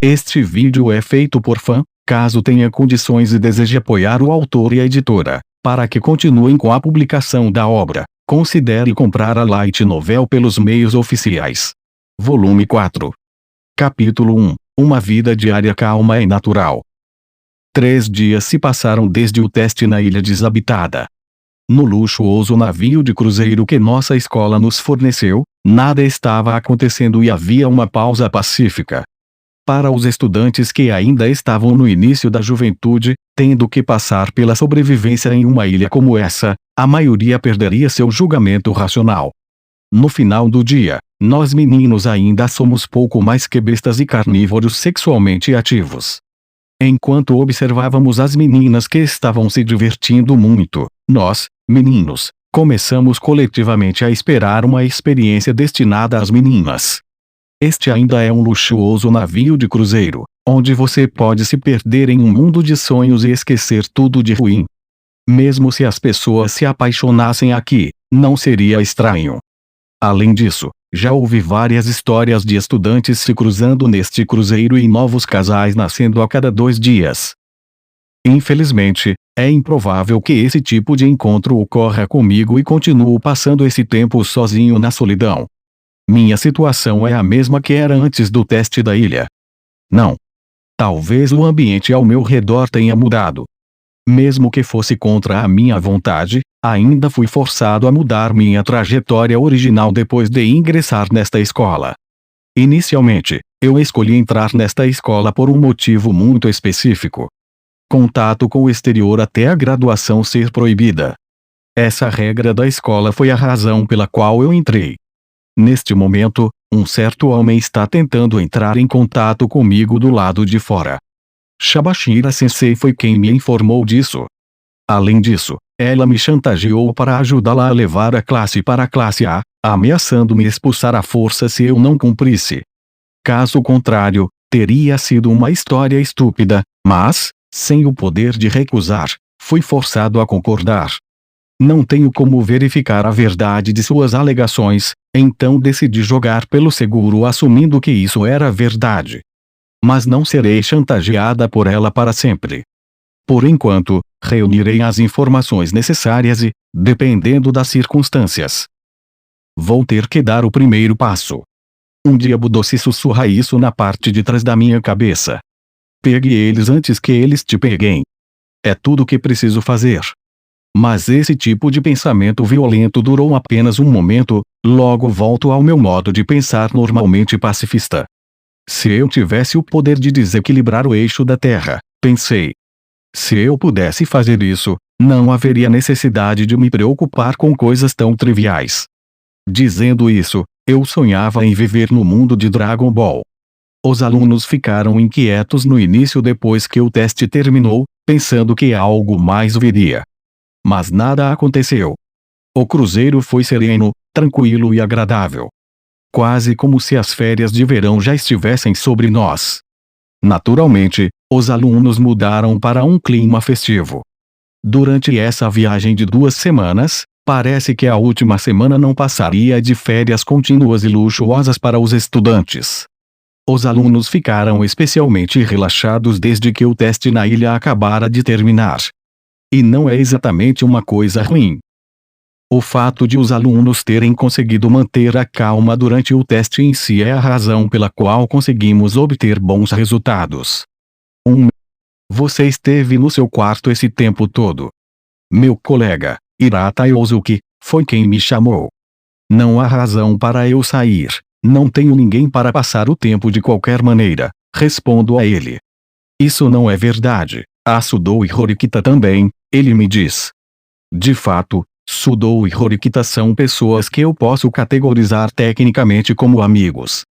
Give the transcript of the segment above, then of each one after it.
Este vídeo é feito por fã. Caso tenha condições e deseje apoiar o autor e a editora, para que continuem com a publicação da obra, considere comprar a Light Novel pelos meios oficiais. Volume 4. Capítulo 1. Uma vida diária calma e natural. 3 dias se passaram desde o teste na ilha desabitada. No luxuoso navio de cruzeiro que nossa escola nos forneceu, nada estava acontecendo e havia uma pausa pacífica. Para os estudantes que ainda estavam no início da juventude, tendo que passar pela sobrevivência em uma ilha como essa, a maioria perderia seu julgamento racional. No final do dia, nós meninos ainda somos pouco mais que bestas e carnívoros sexualmente ativos. Enquanto observávamos as meninas que estavam se divertindo muito, nós, meninos, começamos coletivamente a esperar uma experiência destinada às meninas. Este ainda é um luxuoso navio de cruzeiro, onde você pode se perder em um mundo de sonhos e esquecer tudo de ruim. Mesmo se as pessoas se apaixonassem aqui, não seria estranho. Além disso, já ouvi várias histórias de estudantes se cruzando neste cruzeiro e novos casais nascendo a cada 2 dias. Infelizmente, é improvável que esse tipo de encontro ocorra comigo e continuo passando esse tempo sozinho na solidão. Minha situação é a mesma que era antes do teste da ilha. Não. Talvez o ambiente ao meu redor tenha mudado. Mesmo que fosse contra a minha vontade, ainda fui forçado a mudar minha trajetória original depois de ingressar nesta escola. Inicialmente, eu escolhi entrar nesta escola por um motivo muito específico. Contato com o exterior até a graduação ser proibida. Essa regra da escola foi a razão pela qual eu entrei. Neste momento, um certo homem está tentando entrar em contato comigo do lado de fora. Shabashira Sensei foi quem me informou disso. Além disso, ela me chantageou para ajudá-la a levar a classe para a classe A, ameaçando me expulsar à força se eu não cumprisse. Caso contrário, teria sido uma história estúpida, mas, sem o poder de recusar, fui forçado a concordar. Não tenho como verificar a verdade de suas alegações, então decidi jogar pelo seguro assumindo que isso era verdade. Mas não serei chantageada por ela para sempre. Por enquanto, reunirei as informações necessárias e, dependendo das circunstâncias, vou ter que dar o primeiro passo. Um dia Budoshi sussurra isso na parte de trás da minha cabeça. Pegue eles antes que eles te peguem. É tudo o que preciso fazer. Mas esse tipo de pensamento violento durou apenas um momento, logo volto ao meu modo de pensar normalmente pacifista. Se eu tivesse o poder de desequilibrar o eixo da Terra, pensei. Se eu pudesse fazer isso, não haveria necessidade de me preocupar com coisas tão triviais. Dizendo isso, eu sonhava em viver no mundo de Dragon Ball. Os alunos ficaram inquietos no início depois que o teste terminou, pensando que algo mais viria. Mas nada aconteceu. O cruzeiro foi sereno, tranquilo e agradável. Quase como se as férias de verão já estivessem sobre nós. Naturalmente, os alunos mudaram para um clima festivo. Durante essa viagem de 2 semanas, parece que a última semana não passaria de férias contínuas e luxuosas para os estudantes. Os alunos ficaram especialmente relaxados desde que o teste na ilha acabara de terminar. E não é exatamente uma coisa ruim. O fato de os alunos terem conseguido manter a calma durante o teste em si é a razão pela qual conseguimos obter bons resultados. Você esteve no seu quarto esse tempo todo. Meu colega, Hirata Yosuke, foi quem me chamou. Não há razão para eu sair, não tenho ninguém para passar o tempo de qualquer maneira, respondo a ele. Isso não é verdade, a Sudou e Horikita também, ele me diz. De fato, Sudou e Horikita são pessoas que eu posso categorizar tecnicamente como amigos.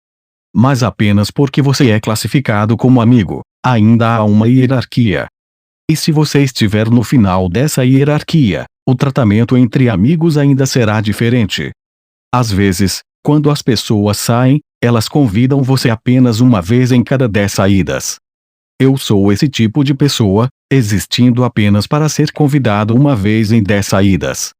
Mas apenas porque você é classificado como amigo, ainda há uma hierarquia. E se você estiver no final dessa hierarquia, o tratamento entre amigos ainda será diferente. Às vezes, quando as pessoas saem, elas convidam você apenas uma vez em cada 10 saídas. Eu sou esse tipo de pessoa, existindo apenas para ser convidado uma vez em 10 saídas.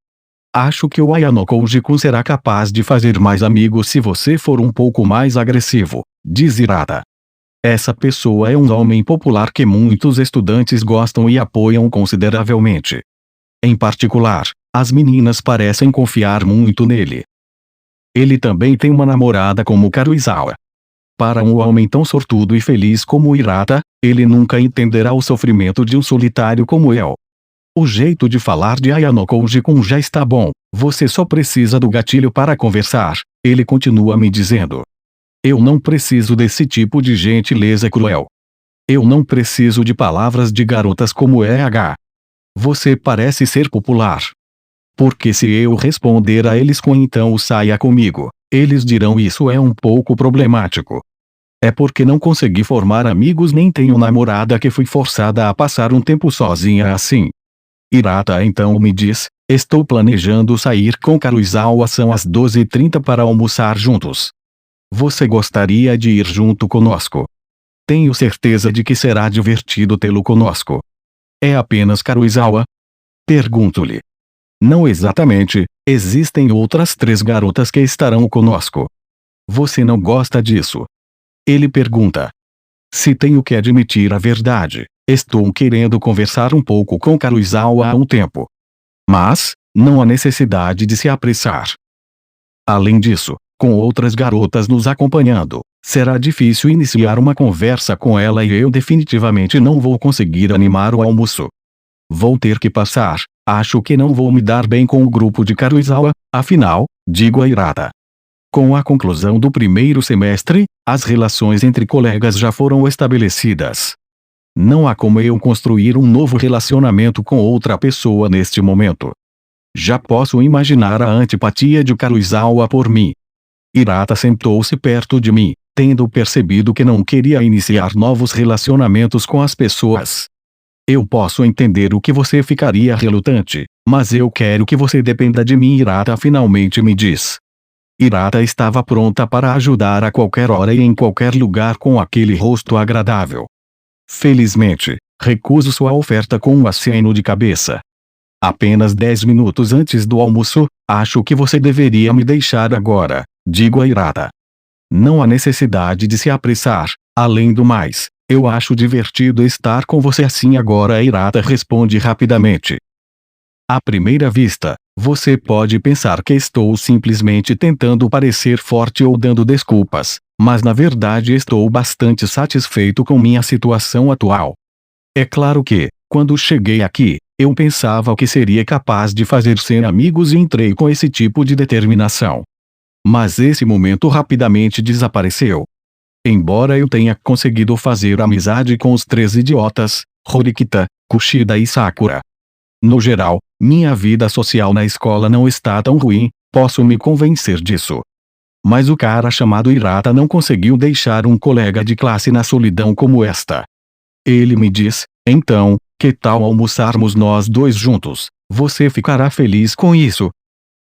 Acho que o Ayano Koujikun será capaz de fazer mais amigos se você for um pouco mais agressivo, diz Hirata. Essa pessoa é um homem popular que muitos estudantes gostam e apoiam consideravelmente. Em particular, as meninas parecem confiar muito nele. Ele também tem uma namorada como Karuizawa. Para um homem tão sortudo e feliz como Hirata, ele nunca entenderá o sofrimento de um solitário como eu. O jeito de falar de Ayano Koji-kun já está bom, você só precisa do gatilho para conversar, ele continua me dizendo. Eu não preciso desse tipo de gentileza cruel. Eu não preciso de palavras de garotas como EH. Você parece ser popular. Porque se eu responder a eles com então saia comigo, eles dirão isso é um pouco problemático. É porque não consegui formar amigos nem tenho namorada que fui forçada a passar um tempo sozinha assim. Hirata então me diz, estou planejando sair com Karuizawa são às 12h30 para almoçar juntos. Você gostaria de ir junto conosco? Tenho certeza de que será divertido tê-lo conosco. É apenas Karuizawa? Pergunto-lhe. Não exatamente, existem outras 3 garotas que estarão conosco. Você não gosta disso? Ele pergunta. Se tenho que admitir a verdade, estou querendo conversar um pouco com Karuizawa há um tempo. Mas, não há necessidade de se apressar. Além disso, com outras garotas nos acompanhando, será difícil iniciar uma conversa com ela e eu definitivamente não vou conseguir animar o almoço. Vou ter que passar, acho que não vou me dar bem com o grupo de Karuizawa, afinal, digo a Hirata. Com a conclusão do primeiro semestre, as relações entre colegas já foram estabelecidas. Não há como eu construir um novo relacionamento com outra pessoa neste momento. Já posso imaginar a antipatia de Karuizawa por mim. Hirata sentou-se perto de mim, tendo percebido que não queria iniciar novos relacionamentos com as pessoas. Eu posso entender o que você ficaria relutante, mas eu quero que você dependa de mim, Hirata finalmente me diz. Hirata estava pronta para ajudar a qualquer hora e em qualquer lugar com aquele rosto agradável. Felizmente, recuso sua oferta com um aceno de cabeça. Apenas 10 minutos antes do almoço, acho que você deveria me deixar agora, digo a Hirata. Não há necessidade de se apressar, além do mais, eu acho divertido estar com você assim agora, a Hirata responde rapidamente. À primeira vista, você pode pensar que estou simplesmente tentando parecer forte ou dando desculpas, mas na verdade estou bastante satisfeito com minha situação atual. É claro que, quando cheguei aqui, eu pensava que seria capaz de fazer sem amigos e entrei com esse tipo de determinação. Mas esse momento rapidamente desapareceu. Embora eu tenha conseguido fazer amizade com os 3 idiotas, Horikita, Kushida e Sakura. No geral, minha vida social na escola não está tão ruim, posso me convencer disso. Mas o cara chamado Hirata não conseguiu deixar um colega de classe na solidão como esta. Ele me diz, então, que tal almoçarmos nós 2 juntos? Você ficará feliz com isso?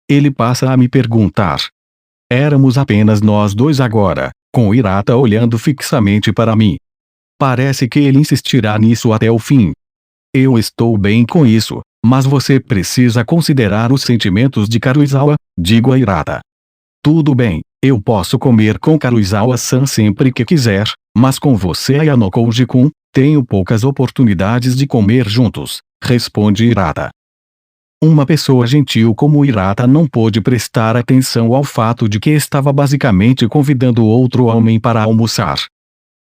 Ele passa a me perguntar. Éramos apenas nós 2 agora, com Hirata olhando fixamente para mim. Parece que ele insistirá nisso até o fim. Eu estou bem com isso, mas você precisa considerar os sentimentos de Karuizawa, digo a Hirata. Tudo bem, eu posso comer com Karuizawa-san sempre que quiser, mas com você Ayano Koji-kun, tenho poucas oportunidades de comer juntos, responde Hirata. Uma pessoa gentil como Hirata não pôde prestar atenção ao fato de que estava basicamente convidando outro homem para almoçar.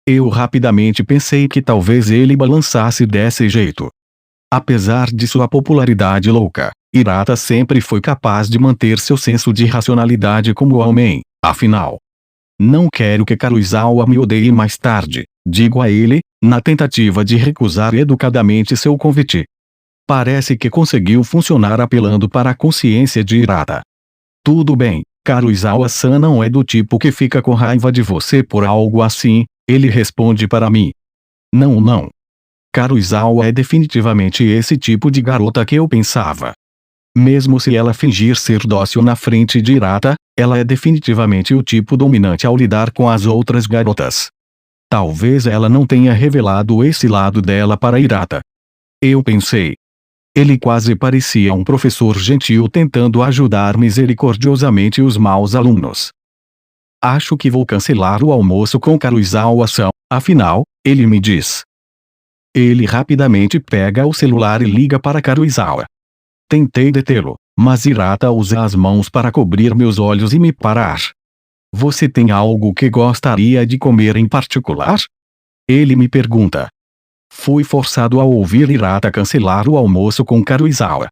Eu rapidamente pensei que talvez ele balançasse desse jeito. Apesar de sua popularidade louca, Hirata sempre foi capaz de manter seu senso de racionalidade como homem, afinal. Não quero que Karuizawa me odeie mais tarde, digo a ele, na tentativa de recusar educadamente seu convite. Parece que conseguiu funcionar apelando para a consciência de Hirata. Tudo bem, Karuizawa-san não é do tipo que fica com raiva de você por algo assim, ele responde para mim. Não. Karuizawa é definitivamente esse tipo de garota que eu pensava. Mesmo se ela fingir ser dócil na frente de Hirata, ela é definitivamente o tipo dominante ao lidar com as outras garotas. Talvez ela não tenha revelado esse lado dela para Hirata. Eu pensei. Ele quase parecia um professor gentil tentando ajudar misericordiosamente os maus alunos. Acho que vou cancelar o almoço com Karuizawa-san, Afinal, ele me diz. Ele rapidamente pega o celular e liga para Karuizawa. Tentei detê-lo, mas Hirata usa as mãos para cobrir meus olhos e me parar. Você tem algo que gostaria de comer em particular? Ele me pergunta. Fui forçado a ouvir Hirata cancelar o almoço com Karuizawa.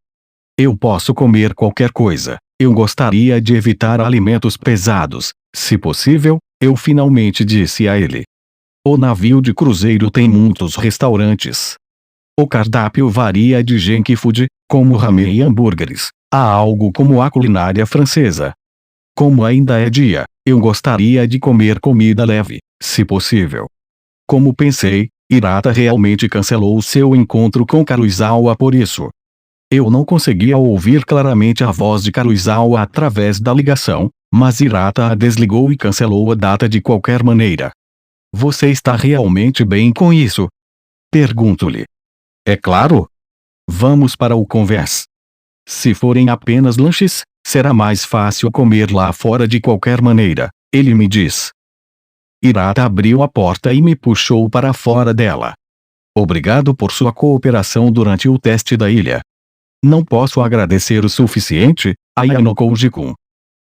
Eu posso comer qualquer coisa. Eu gostaria de evitar alimentos pesados, se possível, eu finalmente disse a ele. O navio de cruzeiro tem muitos restaurantes. O cardápio varia de junk food, como ramen e hambúrgueres, a algo como a culinária francesa. Como ainda é dia, eu gostaria de comer comida leve, se possível. Como pensei, Hirata realmente cancelou seu encontro com Karuizawa por isso. Eu não conseguia ouvir claramente a voz de Karuizawa através da ligação, mas Hirata a desligou e cancelou a data de qualquer maneira. Você está realmente bem com isso? Pergunto-lhe. É claro. Vamos para o convés. Se forem apenas lanches, será mais fácil comer lá fora de qualquer maneira, ele me diz. Hirata abriu a porta e me puxou para fora dela. Obrigado por sua cooperação durante o teste da ilha. Não posso agradecer o suficiente, Ayano Koji-kun.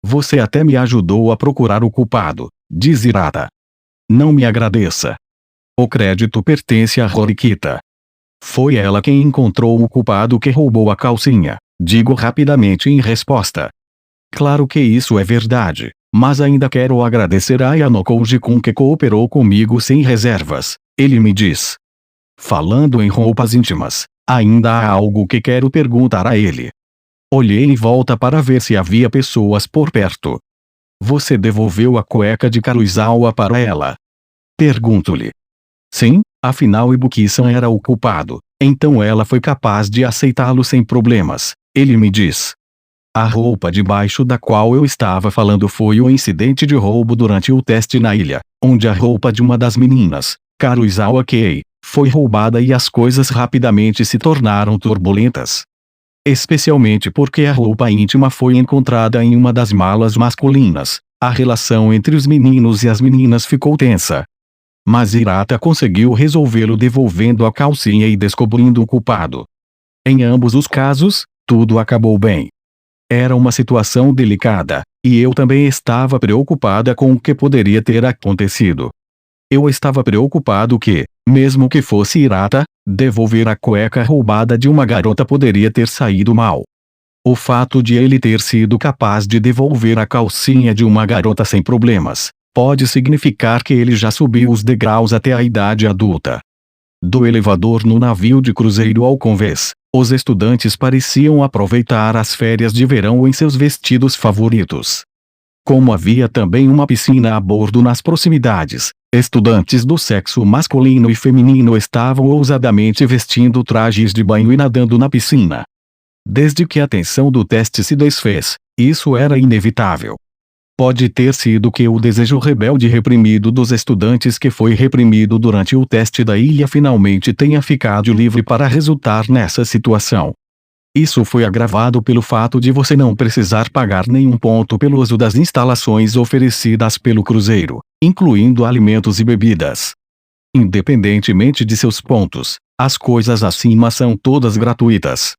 Você até me ajudou a procurar o culpado, diz Hirata. Não me agradeça. O crédito pertence a Horikita. Foi ela quem encontrou o culpado que roubou a calcinha, digo rapidamente em resposta. Claro que isso é verdade, mas ainda quero agradecer a Ayano Koji-kun que cooperou comigo sem reservas, ele me diz. Falando em roupas íntimas, ainda há algo que quero perguntar a ele. Olhei em volta para ver se havia pessoas por perto. Você devolveu a cueca de Karuizawa para ela? Pergunto-lhe. Sim, afinal Ibuki-san era o culpado, então ela foi capaz de aceitá-lo sem problemas, ele me diz. A roupa debaixo da qual eu estava falando foi o incidente de roubo durante o teste na ilha, onde a roupa de uma das meninas, Karuizawa Kei, foi roubada e as coisas rapidamente se tornaram turbulentas. Especialmente porque a roupa íntima foi encontrada em uma das malas masculinas, a relação entre os meninos e as meninas ficou tensa. Mas Hirata conseguiu resolvê-lo devolvendo a calcinha e descobrindo o culpado. Em ambos os casos, tudo acabou bem. Era uma situação delicada, e eu também estava preocupada com o que poderia ter acontecido. Eu estava preocupado que, mesmo que fosse Hirata, devolver a cueca roubada de uma garota poderia ter saído mal. O fato de ele ter sido capaz de devolver a calcinha de uma garota sem problemas, pode significar que ele já subiu os degraus até a idade adulta. Do elevador no navio de cruzeiro ao convés, os estudantes pareciam aproveitar as férias de verão em seus vestidos favoritos. Como havia também uma piscina a bordo nas proximidades, estudantes do sexo masculino e feminino estavam ousadamente vestindo trajes de banho e nadando na piscina. Desde que a tensão do teste se desfez, isso era inevitável. Pode ter sido que o desejo rebelde reprimido dos estudantes que foi reprimido durante o teste da ilha finalmente tenha ficado livre para resultar nessa situação. Isso foi agravado pelo fato de você não precisar pagar nenhum ponto pelo uso das instalações oferecidas pelo cruzeiro, incluindo alimentos e bebidas. Independentemente de seus pontos, as coisas acima são todas gratuitas.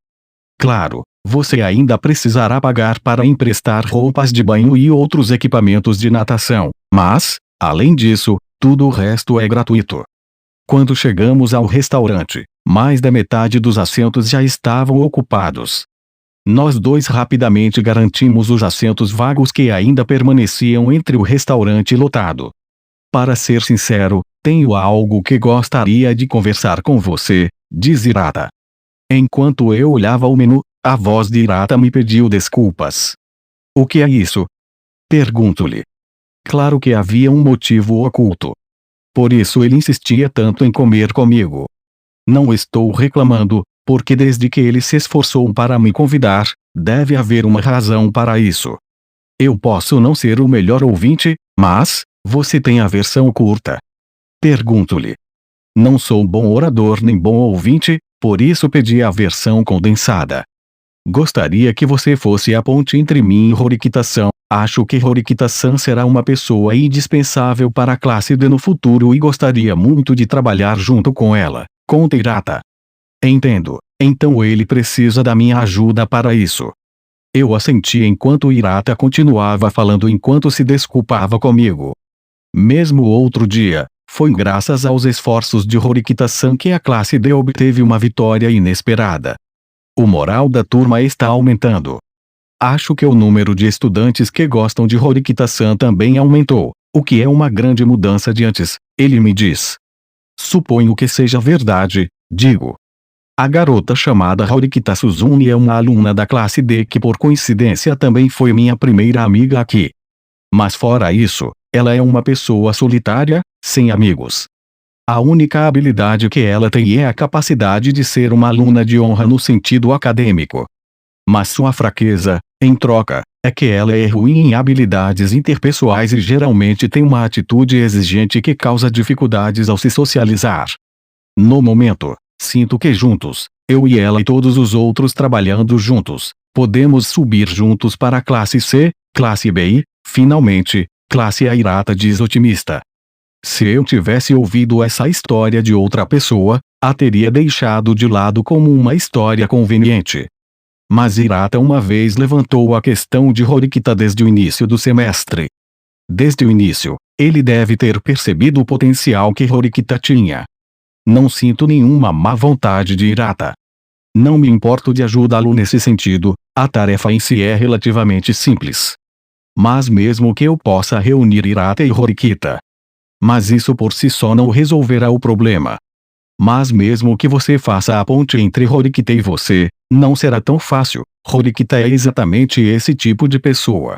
Claro, você ainda precisará pagar para emprestar roupas de banho e outros equipamentos de natação, mas, além disso, tudo o resto é gratuito. Quando chegamos ao restaurante, mais da metade dos assentos já estavam ocupados. Nós dois rapidamente garantimos os assentos vagos que ainda permaneciam entre o restaurante lotado. Para ser sincero, tenho algo que gostaria de conversar com você, diz Hirata. Enquanto eu olhava o menu, a voz de Hirata me pediu desculpas. O que é isso? Pergunto-lhe. Claro que havia um motivo oculto. Por isso ele insistia tanto em comer comigo. Não estou reclamando, porque desde que ele se esforçou para me convidar, deve haver uma razão para isso. Eu posso não ser o melhor ouvinte, mas, você tem a versão curta. Pergunto-lhe. Não sou bom orador nem bom ouvinte, por isso pedi a versão condensada. Gostaria que você fosse a ponte entre mim e Horikita-san, Acho que Horikita-san será uma pessoa indispensável para a classe D no futuro e gostaria muito de trabalhar junto com ela, conta Hirata. Entendo. Então ele precisa da minha ajuda para isso. Eu assenti enquanto Hirata continuava falando enquanto se desculpava comigo. Mesmo outro dia, foi graças aos esforços de Horikita-san que a classe D obteve uma vitória inesperada. O moral da turma está aumentando. Acho que o número de estudantes que gostam de Horikita-san também aumentou, o que é uma grande mudança de antes, ele me diz. Suponho que seja verdade, digo. A garota chamada Horikita Suzune é uma aluna da classe D que por coincidência também foi minha primeira amiga aqui. Mas fora isso, ela é uma pessoa solitária, sem amigos. A única habilidade que ela tem é a capacidade de ser uma aluna de honra no sentido acadêmico. Mas sua fraqueza, em troca, é que ela é ruim em habilidades interpessoais e geralmente tem uma atitude exigente que causa dificuldades ao se socializar. No momento, sinto que juntos, eu e ela e todos os outros trabalhando juntos, podemos subir juntos para a classe C, classe B e, finalmente, classe A. Hirata diz otimista. Se eu tivesse ouvido essa história de outra pessoa, a teria deixado de lado como uma história conveniente. Mas Hirata uma vez levantou a questão de Horikita desde o início do semestre. Desde o início, ele deve ter percebido o potencial que Horikita tinha. Não sinto nenhuma má vontade de Hirata. Não me importo de ajudá-lo nesse sentido, a tarefa em si é relativamente simples. Mas mesmo que eu possa reunir Hirata e Horikita. Mas isso por si só não resolverá o problema. Mas mesmo que você faça a ponte entre Horikita e você, não será tão fácil. Horikita é exatamente esse tipo de pessoa.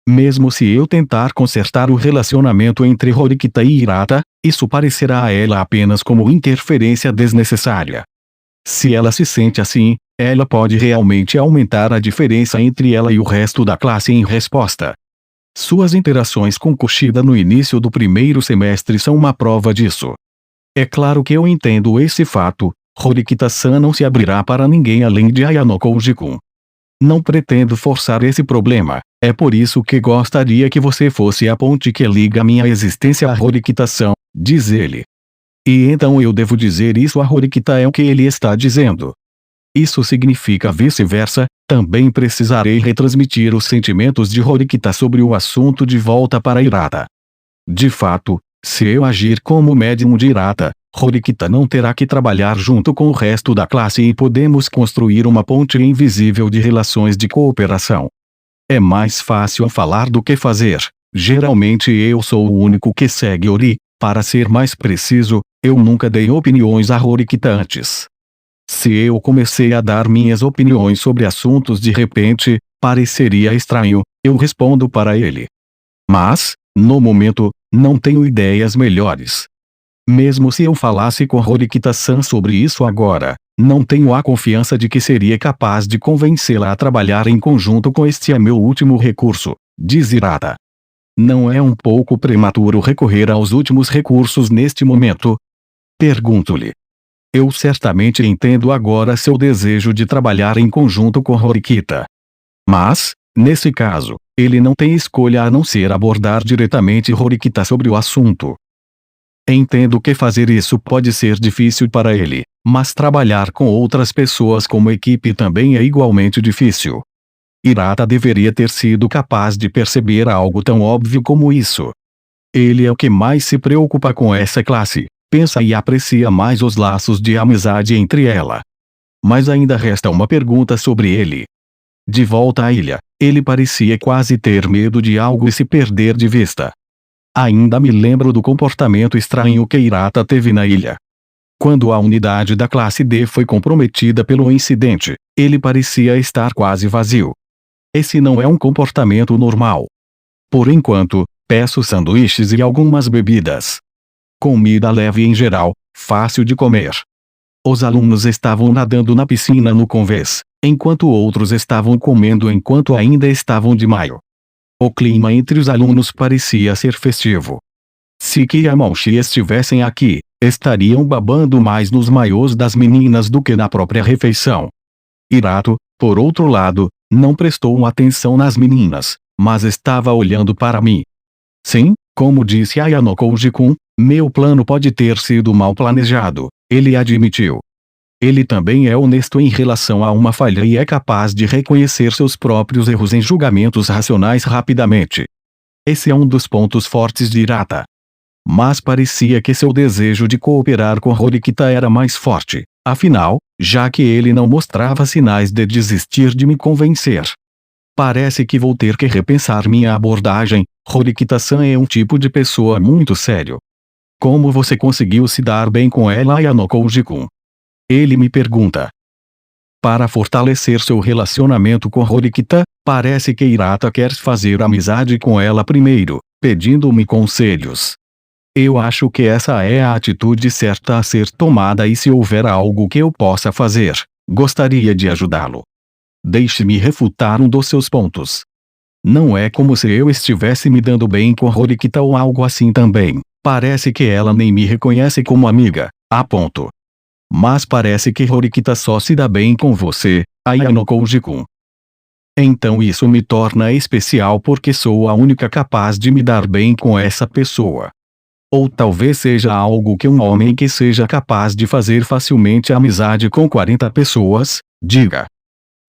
Mesmo se eu tentar consertar o relacionamento entre Horikita e Hirata, isso parecerá a ela apenas como interferência desnecessária. Se ela se sente assim, ela pode realmente aumentar a diferença entre ela e o resto da classe em resposta. Suas interações com Kushida no início do primeiro semestre são uma prova disso. É claro que eu entendo esse fato, Horikita-san não se abrirá para ninguém além de Ayano Koji-kun. Não pretendo forçar esse problema, é por isso que gostaria que você fosse a ponte que liga minha existência a Horikita-san, diz ele. E então eu devo dizer isso a Horikita é o que ele está dizendo. Isso significa vice-versa, também precisarei retransmitir os sentimentos de Horikita sobre o assunto de volta para Hirata. De fato, se eu agir como médium de Hirata, Horikita não terá que trabalhar junto com o resto da classe e podemos construir uma ponte invisível de relações de cooperação. É mais fácil falar do que fazer. Geralmente eu sou o único que segue Ori. Para ser mais preciso, eu nunca dei opiniões a Horikita antes. Se eu comecei a dar minhas opiniões sobre assuntos de repente, pareceria estranho, eu respondo para ele. Mas, no momento, não tenho ideias melhores. Mesmo se eu falasse com Horikita-san sobre isso agora, não tenho a confiança de que seria capaz de convencê-la a trabalhar em conjunto com este é meu último recurso, diz Hirata. Não é um pouco prematuro recorrer aos últimos recursos neste momento? Pergunto-lhe. Eu certamente entendo agora seu desejo de trabalhar em conjunto com Horikita. Mas, nesse caso, ele não tem escolha a não ser abordar diretamente Horikita sobre o assunto. Entendo que fazer isso pode ser difícil para ele, mas trabalhar com outras pessoas como equipe também é igualmente difícil. Hirata deveria ter sido capaz de perceber algo tão óbvio como isso. Ele é o que mais se preocupa com essa classe, pensa e aprecia mais os laços de amizade entre ela. Mas ainda resta uma pergunta sobre ele. De volta à ilha, ele parecia quase ter medo de algo e se perder de vista. Ainda me lembro do comportamento estranho que Hirata teve na ilha. Quando a unidade da classe D foi comprometida pelo incidente, ele parecia estar quase vazio. Esse não é um comportamento normal. Por enquanto, peço sanduíches e algumas bebidas. Comida leve em geral, fácil de comer. Os alunos estavam nadando na piscina no convés, enquanto outros estavam comendo enquanto ainda estavam de maio. O clima entre os alunos parecia ser festivo. Se Kiyamauchi estivessem aqui, estariam babando mais nos maiôs das meninas do que na própria refeição. Hirato, por outro lado, não prestou atenção nas meninas, mas estava olhando para mim. Sim, como disse Ayano Koji-kun, meu plano pode ter sido mal planejado, ele admitiu. Ele também é honesto em relação a uma falha e é capaz de reconhecer seus próprios erros em julgamentos racionais rapidamente. Esse é um dos pontos fortes de Hirata. Mas parecia que seu desejo de cooperar com Horikita era mais forte, afinal, já que ele não mostrava sinais de desistir de me convencer. Parece que vou ter que repensar minha abordagem. Horikita-san é um tipo de pessoa muito sério. Como você conseguiu se dar bem com ela, Ayano Koji-kun? Ele me pergunta. Para fortalecer seu relacionamento com Horikita, parece que Hirata quer fazer amizade com ela primeiro, pedindo-me conselhos. Eu acho que essa é a atitude certa a ser tomada e se houver algo que eu possa fazer, gostaria de ajudá-lo. Deixe-me refutar um dos seus pontos. Não é como se eu estivesse me dando bem com Horikita ou algo assim também. Parece que ela nem me reconhece como amiga, a ponto. Mas parece que Horikita só se dá bem com você, Ayano Koji-kun. Então isso me torna especial porque sou a única capaz de me dar bem com essa pessoa. Ou talvez seja algo que um homem que seja capaz de fazer facilmente amizade com 40 pessoas, diga.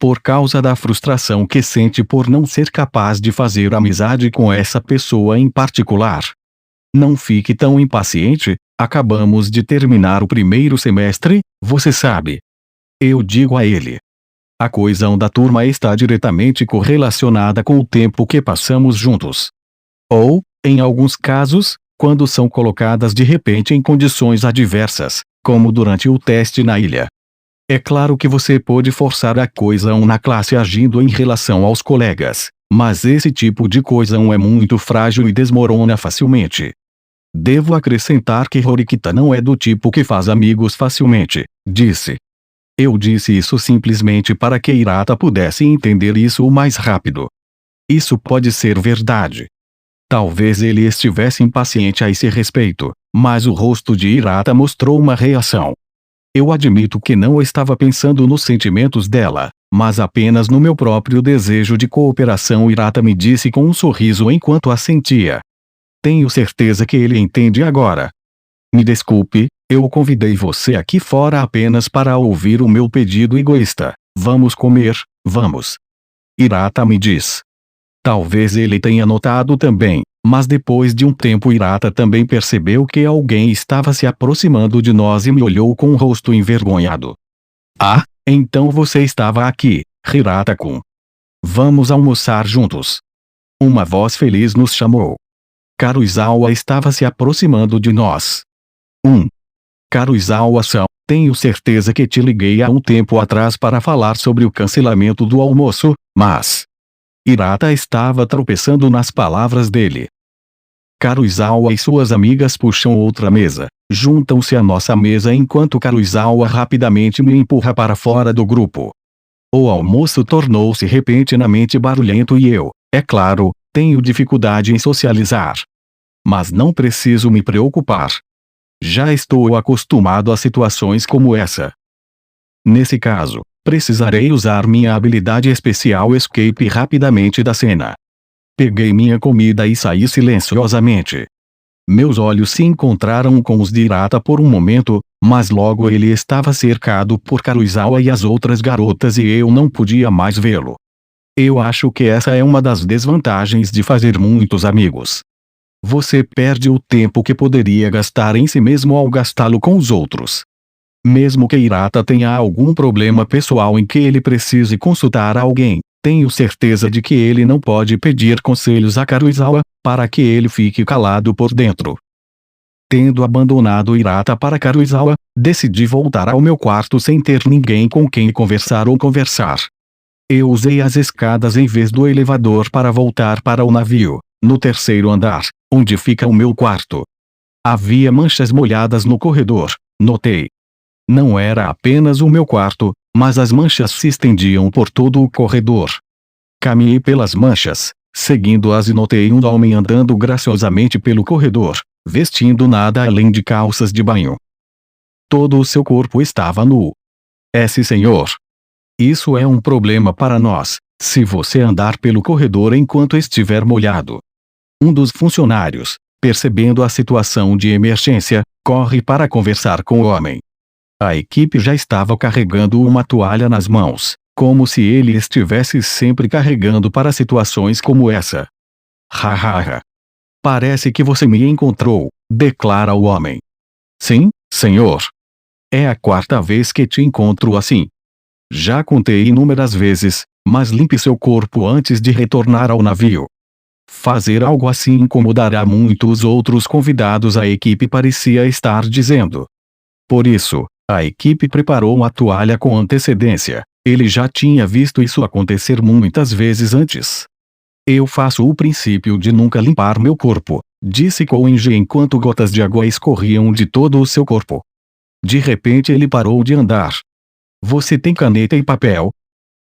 Por causa da frustração que sente por não ser capaz de fazer amizade com essa pessoa em particular. Não fique tão impaciente, acabamos de terminar o primeiro semestre, você sabe. Eu digo a ele. A coesão da turma está diretamente correlacionada com o tempo que passamos juntos. Ou, em alguns casos, quando são colocadas de repente em condições adversas, como durante o teste na ilha. É claro que você pode forçar a coesão na classe agindo em relação aos colegas, mas esse tipo de coesão é muito frágil e desmorona facilmente. Devo acrescentar que Horikita não é do tipo que faz amigos facilmente, disse. Eu disse isso simplesmente para que Hirata pudesse entender isso o mais rápido. Isso pode ser verdade. Talvez ele estivesse impaciente a esse respeito, mas o rosto de Hirata mostrou uma reação. Eu admito que não estava pensando nos sentimentos dela, mas apenas no meu próprio desejo de cooperação. Hirata me disse com um sorriso enquanto assentia. Tenho certeza que ele entende agora. Me desculpe, eu convidei você aqui fora apenas para ouvir o meu pedido egoísta. Vamos comer, vamos. Hirata me diz. Talvez ele tenha notado também, mas depois de um tempo Hirata também percebeu que alguém estava se aproximando de nós e me olhou com um rosto envergonhado. Ah, então você estava aqui, Hirata-kun. Vamos almoçar juntos. Uma voz feliz nos chamou. Karuizawa estava se aproximando de nós. Karuizawa-san, tenho certeza que te liguei há um tempo atrás para falar sobre o cancelamento do almoço, mas... Hirata estava tropeçando nas palavras dele. Karuizawa e suas amigas puxam outra mesa, juntam-se à nossa mesa enquanto Karuizawa rapidamente me empurra para fora do grupo. O almoço tornou-se repentinamente barulhento e eu, é claro, tenho dificuldade em socializar. Mas não preciso me preocupar. Já estou acostumado a situações como essa. Nesse caso, precisarei usar minha habilidade especial Escape rapidamente da cena. Peguei minha comida e saí silenciosamente. Meus olhos se encontraram com os de Hirata por um momento, mas logo ele estava cercado por Karuizawa e as outras garotas e eu não podia mais vê-lo. Eu acho que essa é uma das desvantagens de fazer muitos amigos. Você perde o tempo que poderia gastar em si mesmo ao gastá-lo com os outros. Mesmo que Hirata tenha algum problema pessoal em que ele precise consultar alguém, tenho certeza de que ele não pode pedir conselhos a Karuizawa, para que ele fique calado por dentro. Tendo abandonado Hirata para Karuizawa, decidi voltar ao meu quarto sem ter ninguém com quem conversar ou conversar. Eu usei as escadas em vez do elevador para voltar para o navio, no terceiro andar, onde fica o meu quarto. Havia manchas molhadas no corredor, notei. Não era apenas o meu quarto, mas as manchas se estendiam por todo o corredor. Caminhei pelas manchas, seguindo-as e notei um homem andando graciosamente pelo corredor, vestindo nada além de calças de banho. Todo o seu corpo estava nu. Esse senhor. Isso é um problema para nós, se você andar pelo corredor enquanto estiver molhado. Um dos funcionários, percebendo a situação de emergência, corre para conversar com o homem. A equipe já estava carregando uma toalha nas mãos, como se ele estivesse sempre carregando para situações como essa. Hahaha. Parece que você me encontrou, declara o homem. Sim, senhor. É a quarta vez que te encontro assim. Já contei inúmeras vezes, mas limpe seu corpo antes de retornar ao navio. Fazer algo assim incomodará muito os outros convidados, a equipe parecia estar dizendo. Por isso, a equipe preparou uma toalha com antecedência. Ele já tinha visto isso acontecer muitas vezes antes. Eu faço o princípio de nunca limpar meu corpo, disse Koenji enquanto gotas de água escorriam de todo o seu corpo. De repente ele parou de andar. Você tem caneta e papel?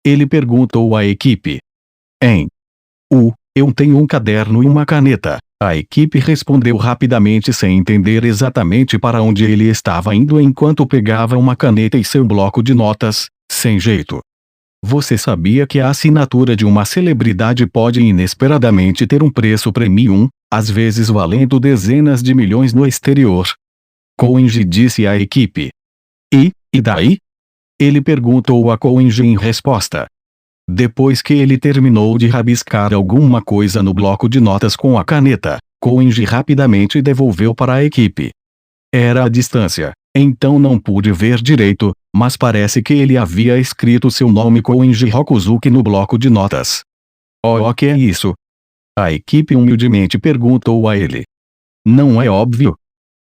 Ele perguntou à equipe. Eu tenho um caderno e uma caneta. A equipe respondeu rapidamente sem entender exatamente para onde ele estava indo enquanto pegava uma caneta e seu bloco de notas, sem jeito. Você sabia que a assinatura de uma celebridade pode inesperadamente ter um preço premium, às vezes valendo dezenas de milhões no exterior? Koenji disse à equipe. E daí? Ele perguntou a Koenji em resposta. Depois que ele terminou de rabiscar alguma coisa no bloco de notas com a caneta, Koenji rapidamente devolveu para a equipe. Era a distância, então não pude ver direito, mas parece que ele havia escrito seu nome Koenji Rokuzuki no bloco de notas. O que é isso? A equipe humildemente perguntou a ele. Não é óbvio?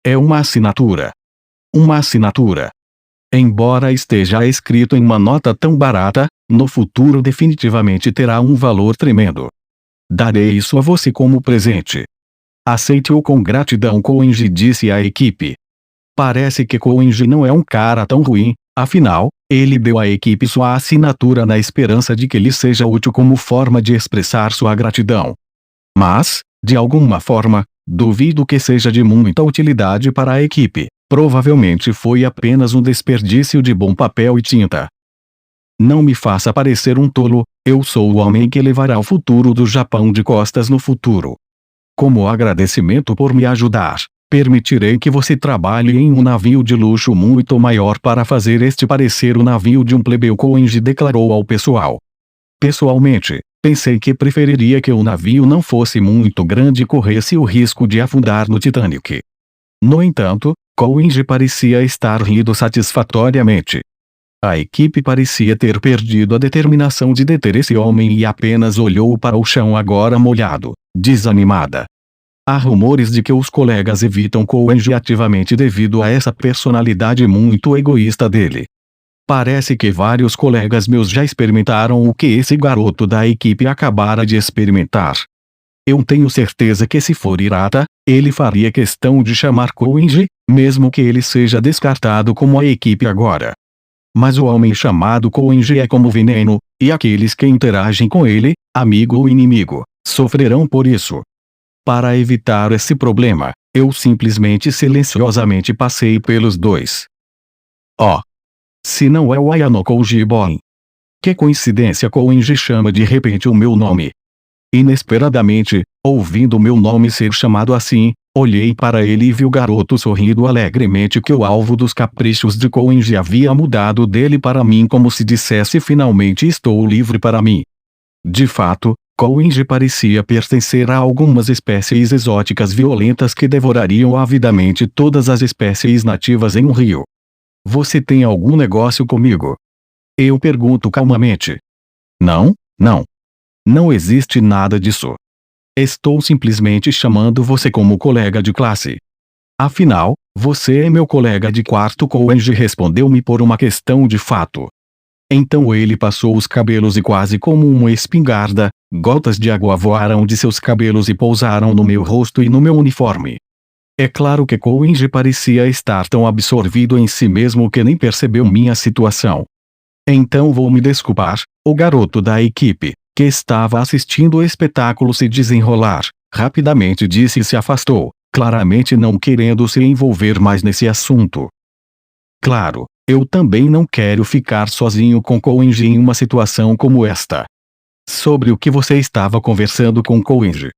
É uma assinatura. Uma assinatura. Embora esteja escrito em uma nota tão barata, no futuro definitivamente terá um valor tremendo. Darei isso a você como presente. Aceite-o com gratidão, Koenji disse à equipe. Parece que Koenji não é um cara tão ruim, afinal, ele deu à equipe sua assinatura na esperança de que lhe seja útil como forma de expressar sua gratidão. Mas, de alguma forma, duvido que seja de muita utilidade para a equipe. Provavelmente foi apenas um desperdício de bom papel e tinta. Não me faça parecer um tolo, eu sou o homem que levará o futuro do Japão de costas no futuro. Como agradecimento por me ajudar, permitirei que você trabalhe em um navio de luxo muito maior para fazer este parecer o navio de um plebeu, Koenji declarou ao pessoal. Pessoalmente, pensei que preferiria que o navio não fosse muito grande e corresse o risco de afundar no Titanic. No entanto, Koenji parecia estar rindo satisfatoriamente. A equipe parecia ter perdido a determinação de deter esse homem e apenas olhou para o chão agora molhado, desanimada. Há rumores de que os colegas evitam Koenji ativamente devido a essa personalidade muito egoísta dele. Parece que vários colegas meus já experimentaram o que esse garoto da equipe acabara de experimentar. Eu tenho certeza que se for Hirata, ele faria questão de chamar Koenji, mesmo que ele seja descartado como a equipe agora. Mas o homem chamado Koenji é como veneno, e aqueles que interagem com ele, amigo ou inimigo, sofrerão por isso. Para evitar esse problema, eu simplesmente silenciosamente passei pelos dois. Se não é o Ayano Koujibon. Que coincidência, Koenji chama de repente o meu nome. Inesperadamente, ouvindo meu nome ser chamado assim, olhei para ele e vi o garoto sorrindo alegremente que o alvo dos caprichos de Koenji havia mudado dele para mim, como se dissesse finalmente estou livre para mim. De fato, Koenji parecia pertencer a algumas espécies exóticas violentas que devorariam avidamente todas as espécies nativas em um rio. Você tem algum negócio comigo? Eu pergunto calmamente. Não. Não existe nada disso. Estou simplesmente chamando você como colega de classe. Afinal, você é meu colega de quarto, Koenji respondeu-me por uma questão de fato. Então ele passou os cabelos e quase como uma espingarda, gotas de água voaram de seus cabelos e pousaram no meu rosto e no meu uniforme. É claro que Koenji parecia estar tão absorvido em si mesmo que nem percebeu minha situação. Então vou me desculpar, o garoto da equipe, que estava assistindo o espetáculo se desenrolar, rapidamente disse e se afastou, claramente não querendo se envolver mais nesse assunto. Claro, eu também não quero ficar sozinho com Koenji em uma situação como esta. Sobre o que você estava conversando com Koenji?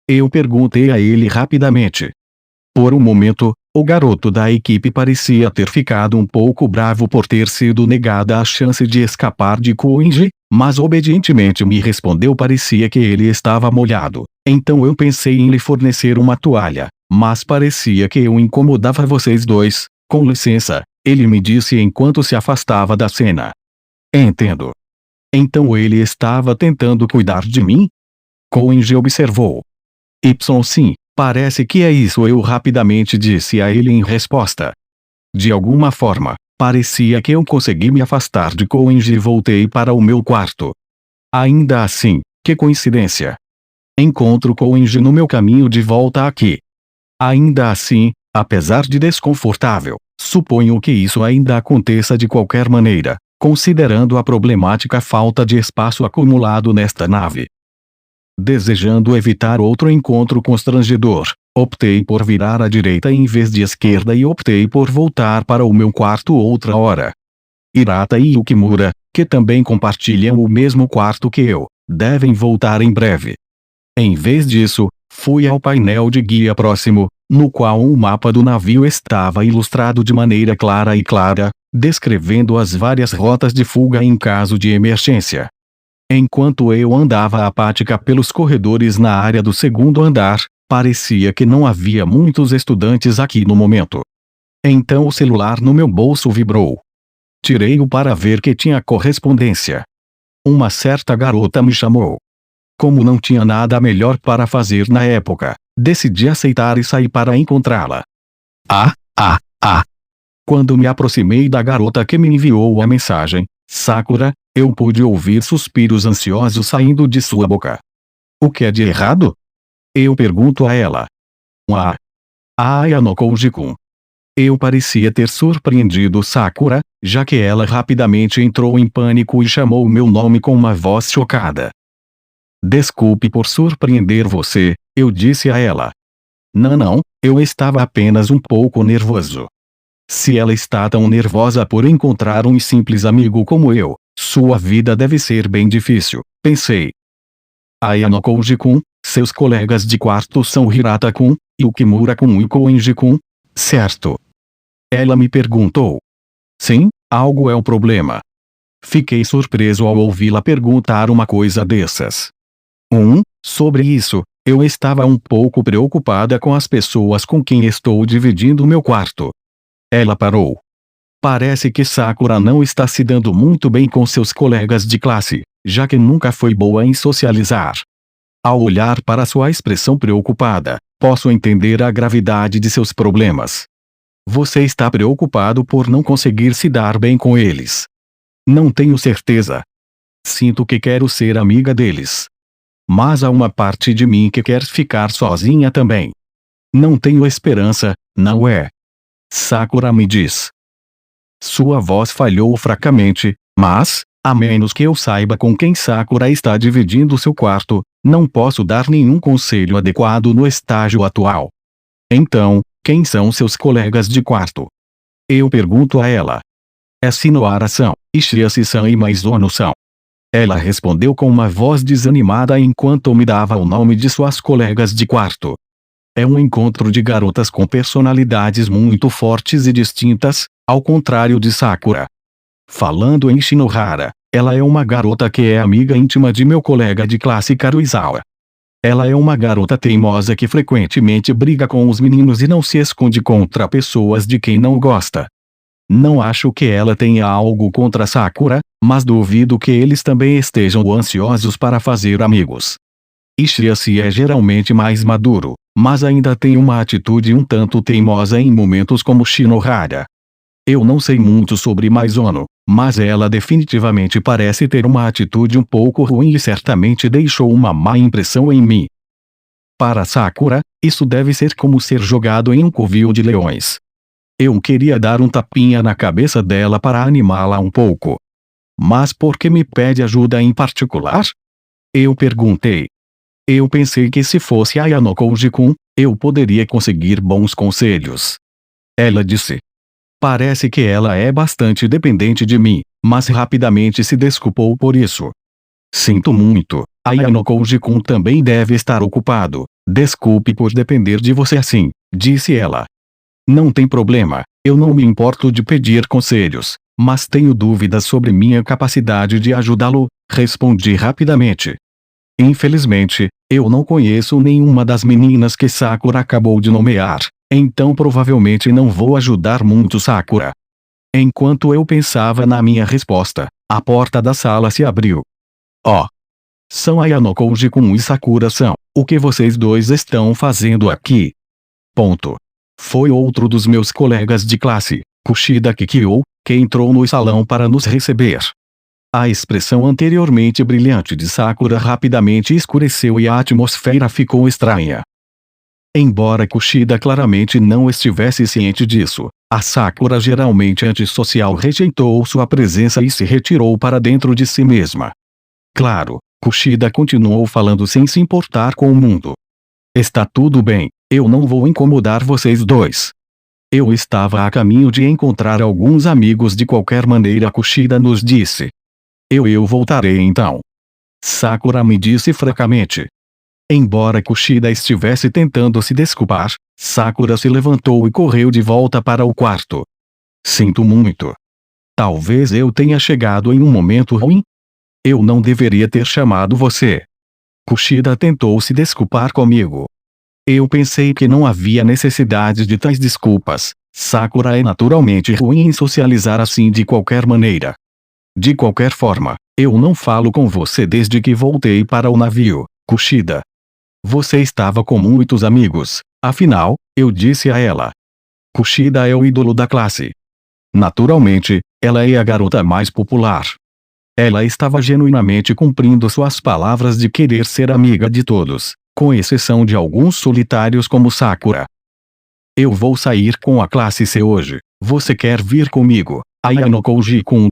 Eu perguntei a ele rapidamente. Por um momento, o garoto da equipe parecia ter ficado um pouco bravo por ter sido negada a chance de escapar de Koenji, mas obedientemente me respondeu. Parecia que ele estava molhado, então eu pensei em lhe fornecer uma toalha, mas parecia que eu incomodava vocês dois. Com licença, ele me disse enquanto se afastava da cena. Entendo. Então ele estava tentando cuidar de mim? Koenji observou. Sim, parece que é isso, eu rapidamente disse a ele em resposta. De alguma forma, parecia que eu consegui me afastar de Koenji e voltei para o meu quarto. Ainda assim, que coincidência. Encontro Koenji no meu caminho de volta aqui. Ainda assim, apesar de desconfortável, suponho que isso ainda aconteça de qualquer maneira, considerando a problemática falta de espaço acumulado nesta nave. Desejando evitar outro encontro constrangedor, optei por virar à direita em vez de esquerda e optei por voltar para o meu quarto outra hora. Hirata e Yukimura, que também compartilham o mesmo quarto que eu, devem voltar em breve. Em vez disso, fui ao painel de guia próximo, no qual um mapa do navio estava ilustrado de maneira clara, descrevendo as várias rotas de fuga em caso de emergência. Enquanto eu andava apática pelos corredores na área do segundo andar, parecia que não havia muitos estudantes aqui no momento. Então o celular no meu bolso vibrou. Tirei-o para ver que tinha correspondência. Uma certa garota me chamou. Como não tinha nada melhor para fazer na época, decidi aceitar e sair para encontrá-la. Quando me aproximei da garota que me enviou a mensagem, Sakura, eu pude ouvir suspiros ansiosos saindo de sua boca. O que é de errado? Eu pergunto a ela. Ayano Koji-kun. Eu parecia ter surpreendido Sakura, já que ela rapidamente entrou em pânico e chamou meu nome com uma voz chocada. Desculpe por surpreender você, eu disse a ela. Não, eu estava apenas um pouco nervoso. Se ela está tão nervosa por encontrar um simples amigo como eu, sua vida deve ser bem difícil, pensei. Ayano Koji-kun, seus colegas de quarto são Hirata-kun, Yukimura-kun e Koenji-kun, certo? Ela me perguntou. Sim, algo é um problema. Fiquei surpreso ao ouvi-la perguntar uma coisa dessas. Sobre isso, eu estava um pouco preocupada com as pessoas com quem estou dividindo meu quarto. Ela parou. Parece que Sakura não está se dando muito bem com seus colegas de classe, já que nunca foi boa em socializar. Ao olhar para sua expressão preocupada, posso entender a gravidade de seus problemas. Você está preocupado por não conseguir se dar bem com eles. Não tenho certeza. Sinto que quero ser amiga deles. Mas há uma parte de mim que quer ficar sozinha também. Não tenho esperança, não é? Sakura me diz. Sua voz falhou fracamente, mas, a menos que eu saiba com quem Sakura está dividindo seu quarto, não posso dar nenhum conselho adequado no estágio atual. Então, quem são seus colegas de quarto? Eu pergunto a ela. Shinohara-san, Ishii-san e Maizono-san. Ela respondeu com uma voz desanimada enquanto me dava o nome de suas colegas de quarto. É um encontro de garotas com personalidades muito fortes e distintas, ao contrário de Sakura. Falando em Shinohara, ela é uma garota que é amiga íntima de meu colega de classe Karuizawa. Ela é uma garota teimosa que frequentemente briga com os meninos e não se esconde contra pessoas de quem não gosta. Não acho que ela tenha algo contra Sakura, mas duvido que eles também estejam ansiosos para fazer amigos. Ishii é geralmente mais maduro, mas ainda tem uma atitude um tanto teimosa em momentos como Shinohara. Eu não sei muito sobre Maizono, mas ela definitivamente parece ter uma atitude um pouco ruim e certamente deixou uma má impressão em mim. Para Sakura, isso deve ser como ser jogado em um covil de leões. Eu queria dar um tapinha na cabeça dela para animá-la um pouco. Mas por que me pede ajuda em particular? Eu perguntei. Eu pensei que se fosse Ayano Koji-kun, eu poderia conseguir bons conselhos. Ela disse. Parece que ela é bastante dependente de mim, mas rapidamente se desculpou por isso. Sinto muito, Ayano Koji-kun também deve estar ocupado. Desculpe por depender de você assim, disse ela. Não tem problema, eu não me importo de pedir conselhos, mas tenho dúvidas sobre minha capacidade de ajudá-lo, respondi rapidamente. Infelizmente, eu não conheço nenhuma das meninas que Sakura acabou de nomear, então provavelmente não vou ajudar muito Sakura. Enquanto eu pensava na minha resposta, a porta da sala se abriu. Oh! São Ayano Koji-kun e Sakura-san, o que vocês dois estão fazendo aqui? Ponto. Foi outro dos meus colegas de classe, Kushida Kikyo, que entrou no salão para nos receber. A expressão anteriormente brilhante de Sakura rapidamente escureceu e a atmosfera ficou estranha. Embora Kushida claramente não estivesse ciente disso, a Sakura geralmente antissocial rejeitou sua presença e se retirou para dentro de si mesma. Claro, Kushida continuou falando sem se importar com o mundo. Está tudo bem, eu não vou incomodar vocês dois. Eu estava a caminho de encontrar alguns amigos de qualquer maneira, Kushida nos disse. Eu voltarei então. Sakura me disse fracamente. Embora Kushida estivesse tentando se desculpar, Sakura se levantou e correu de volta para o quarto. Sinto muito. Talvez eu tenha chegado em um momento ruim? Eu não deveria ter chamado você. Kushida tentou se desculpar comigo. Eu pensei que não havia necessidade de tais desculpas. Sakura é naturalmente ruim em socializar assim de qualquer maneira. De qualquer forma, eu não falo com você desde que voltei para o navio, Kushida. Você estava com muitos amigos, afinal, eu disse a ela. Kushida é o ídolo da classe. Naturalmente, ela é a garota mais popular. Ela estava genuinamente cumprindo suas palavras de querer ser amiga de todos, com exceção de alguns solitários como Sakura. Eu vou sair com a classe C hoje, você quer vir comigo, Ayano Koji-kun?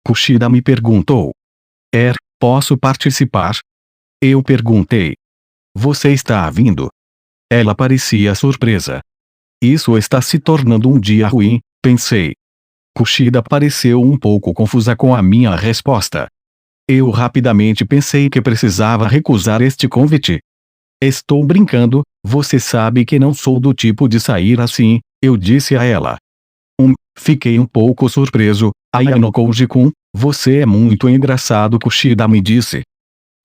Kushida me perguntou. Posso participar? Eu perguntei. Você está vindo? Ela parecia surpresa. Isso está se tornando um dia ruim, pensei. Kushida pareceu um pouco confusa com a minha resposta. Eu rapidamente pensei que precisava recusar este convite. Estou brincando, você sabe que não sou do tipo de sair assim, eu disse a ela. Fiquei um pouco surpreso, Ayano Koji-kun, você é muito engraçado, Kushida me disse.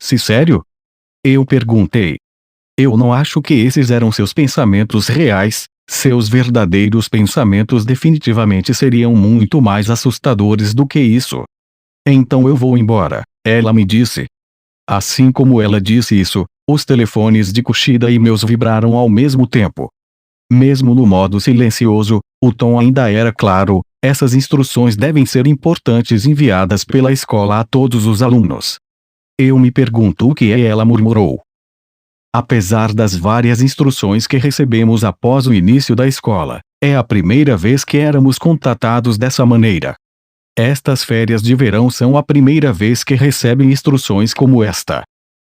Se sério? Eu perguntei. Eu não acho que esses eram seus pensamentos reais, seus verdadeiros pensamentos definitivamente seriam muito mais assustadores do que isso. Então eu vou embora, ela me disse. Assim como ela disse isso, os telefones de Kushida e meus vibraram ao mesmo tempo. Mesmo no modo silencioso, o tom ainda era claro, essas instruções devem ser importantes enviadas pela escola a todos os alunos. Eu me pergunto o que ela murmurou. Apesar das várias instruções que recebemos após o início da escola, é a primeira vez que éramos contatados dessa maneira. Estas férias de verão são a primeira vez que recebem instruções como esta.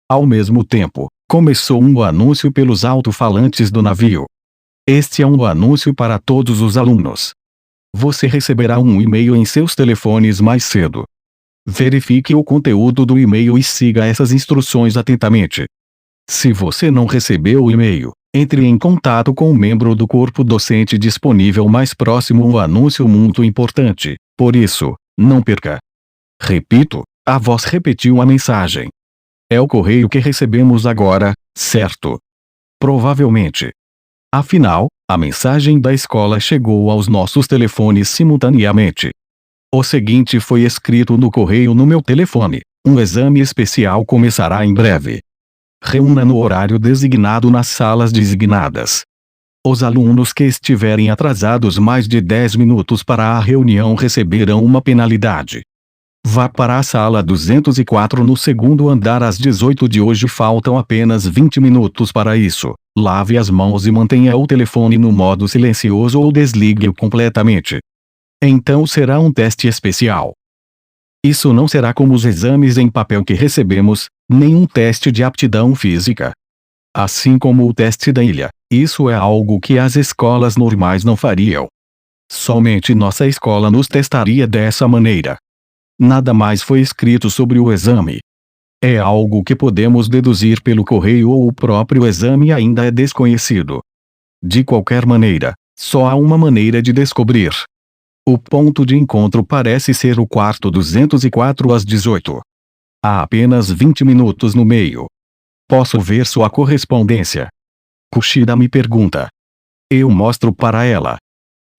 Ao mesmo tempo, começou um anúncio pelos alto-falantes do navio. Este é um anúncio para todos os alunos. Você receberá um e-mail em seus telefones mais cedo. Verifique o conteúdo do e-mail e siga essas instruções atentamente. Se você não recebeu o e-mail, entre em contato com um membro do corpo docente disponível mais próximo. Um anúncio muito importante, por isso, não perca. Repito, a voz repetiu a mensagem. É o correio que recebemos agora, certo? Provavelmente. Afinal, a mensagem da escola chegou aos nossos telefones simultaneamente. O seguinte foi escrito no correio no meu telefone: um exame especial começará em breve. Reúna no horário designado nas salas designadas. Os alunos que estiverem atrasados mais de 10 minutos para a reunião receberão uma penalidade. Vá para a sala 204 no segundo andar às 18 de hoje. Faltam apenas 20 minutos para isso. Lave as mãos e mantenha o telefone no modo silencioso ou desligue-o completamente. Então será um teste especial. Isso não será como os exames em papel que recebemos, nem um teste de aptidão física. Assim como o teste da ilha, isso é algo que as escolas normais não fariam. Somente nossa escola nos testaria dessa maneira. Nada mais foi escrito sobre o exame. É algo que podemos deduzir pelo correio ou o próprio exame ainda é desconhecido. De qualquer maneira, só há uma maneira de descobrir. O ponto de encontro parece ser o quarto 204 às 18. Há apenas 20 minutos no meio. Posso ver sua correspondência? Kushida me pergunta. Eu mostro para ela.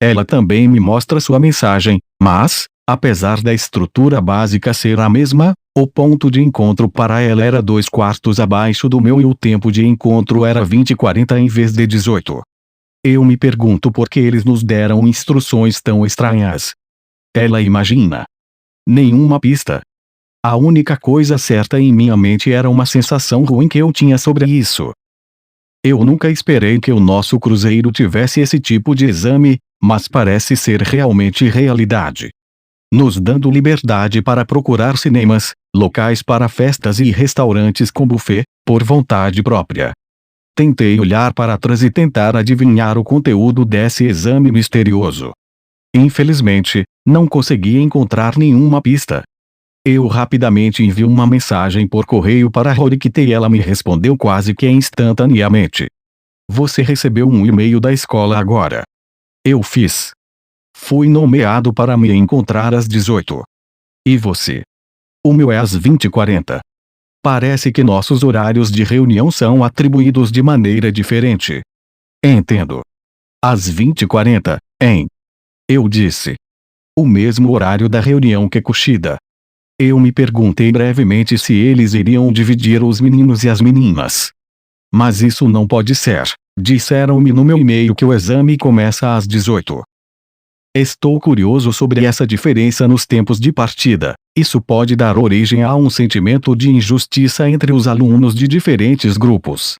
Ela também me mostra sua mensagem, mas, apesar da estrutura básica ser a mesma, o ponto de encontro para ela era 2 quartos abaixo do meu e o tempo de encontro era 20:40 em vez de 18. Eu me pergunto por que eles nos deram instruções tão estranhas. Ela imagina. Nenhuma pista. A única coisa certa em minha mente era uma sensação ruim que eu tinha sobre isso. Eu nunca esperei que o nosso cruzeiro tivesse esse tipo de exame, mas parece ser realmente realidade. Nos dando liberdade para procurar cinemas, locais para festas e restaurantes com buffet, por vontade própria. Tentei olhar para trás e tentar adivinhar o conteúdo desse exame misterioso. Infelizmente, não consegui encontrar nenhuma pista. Eu rapidamente enviei uma mensagem por correio para Horikita e ela me respondeu quase que instantaneamente. Você recebeu um e-mail da escola agora. Eu fiz. Fui nomeado para me encontrar às 18. E você? O meu é às 20:40. Parece que nossos horários de reunião são atribuídos de maneira diferente. Entendo. Às 20:40, hein? Eu disse. O mesmo horário da reunião que Kushida. Eu me perguntei brevemente se eles iriam dividir os meninos e as meninas. Mas isso não pode ser. Disseram-me no meu e-mail que o exame começa às 18. Estou curioso sobre essa diferença nos tempos de partida. Isso pode dar origem a um sentimento de injustiça entre os alunos de diferentes grupos.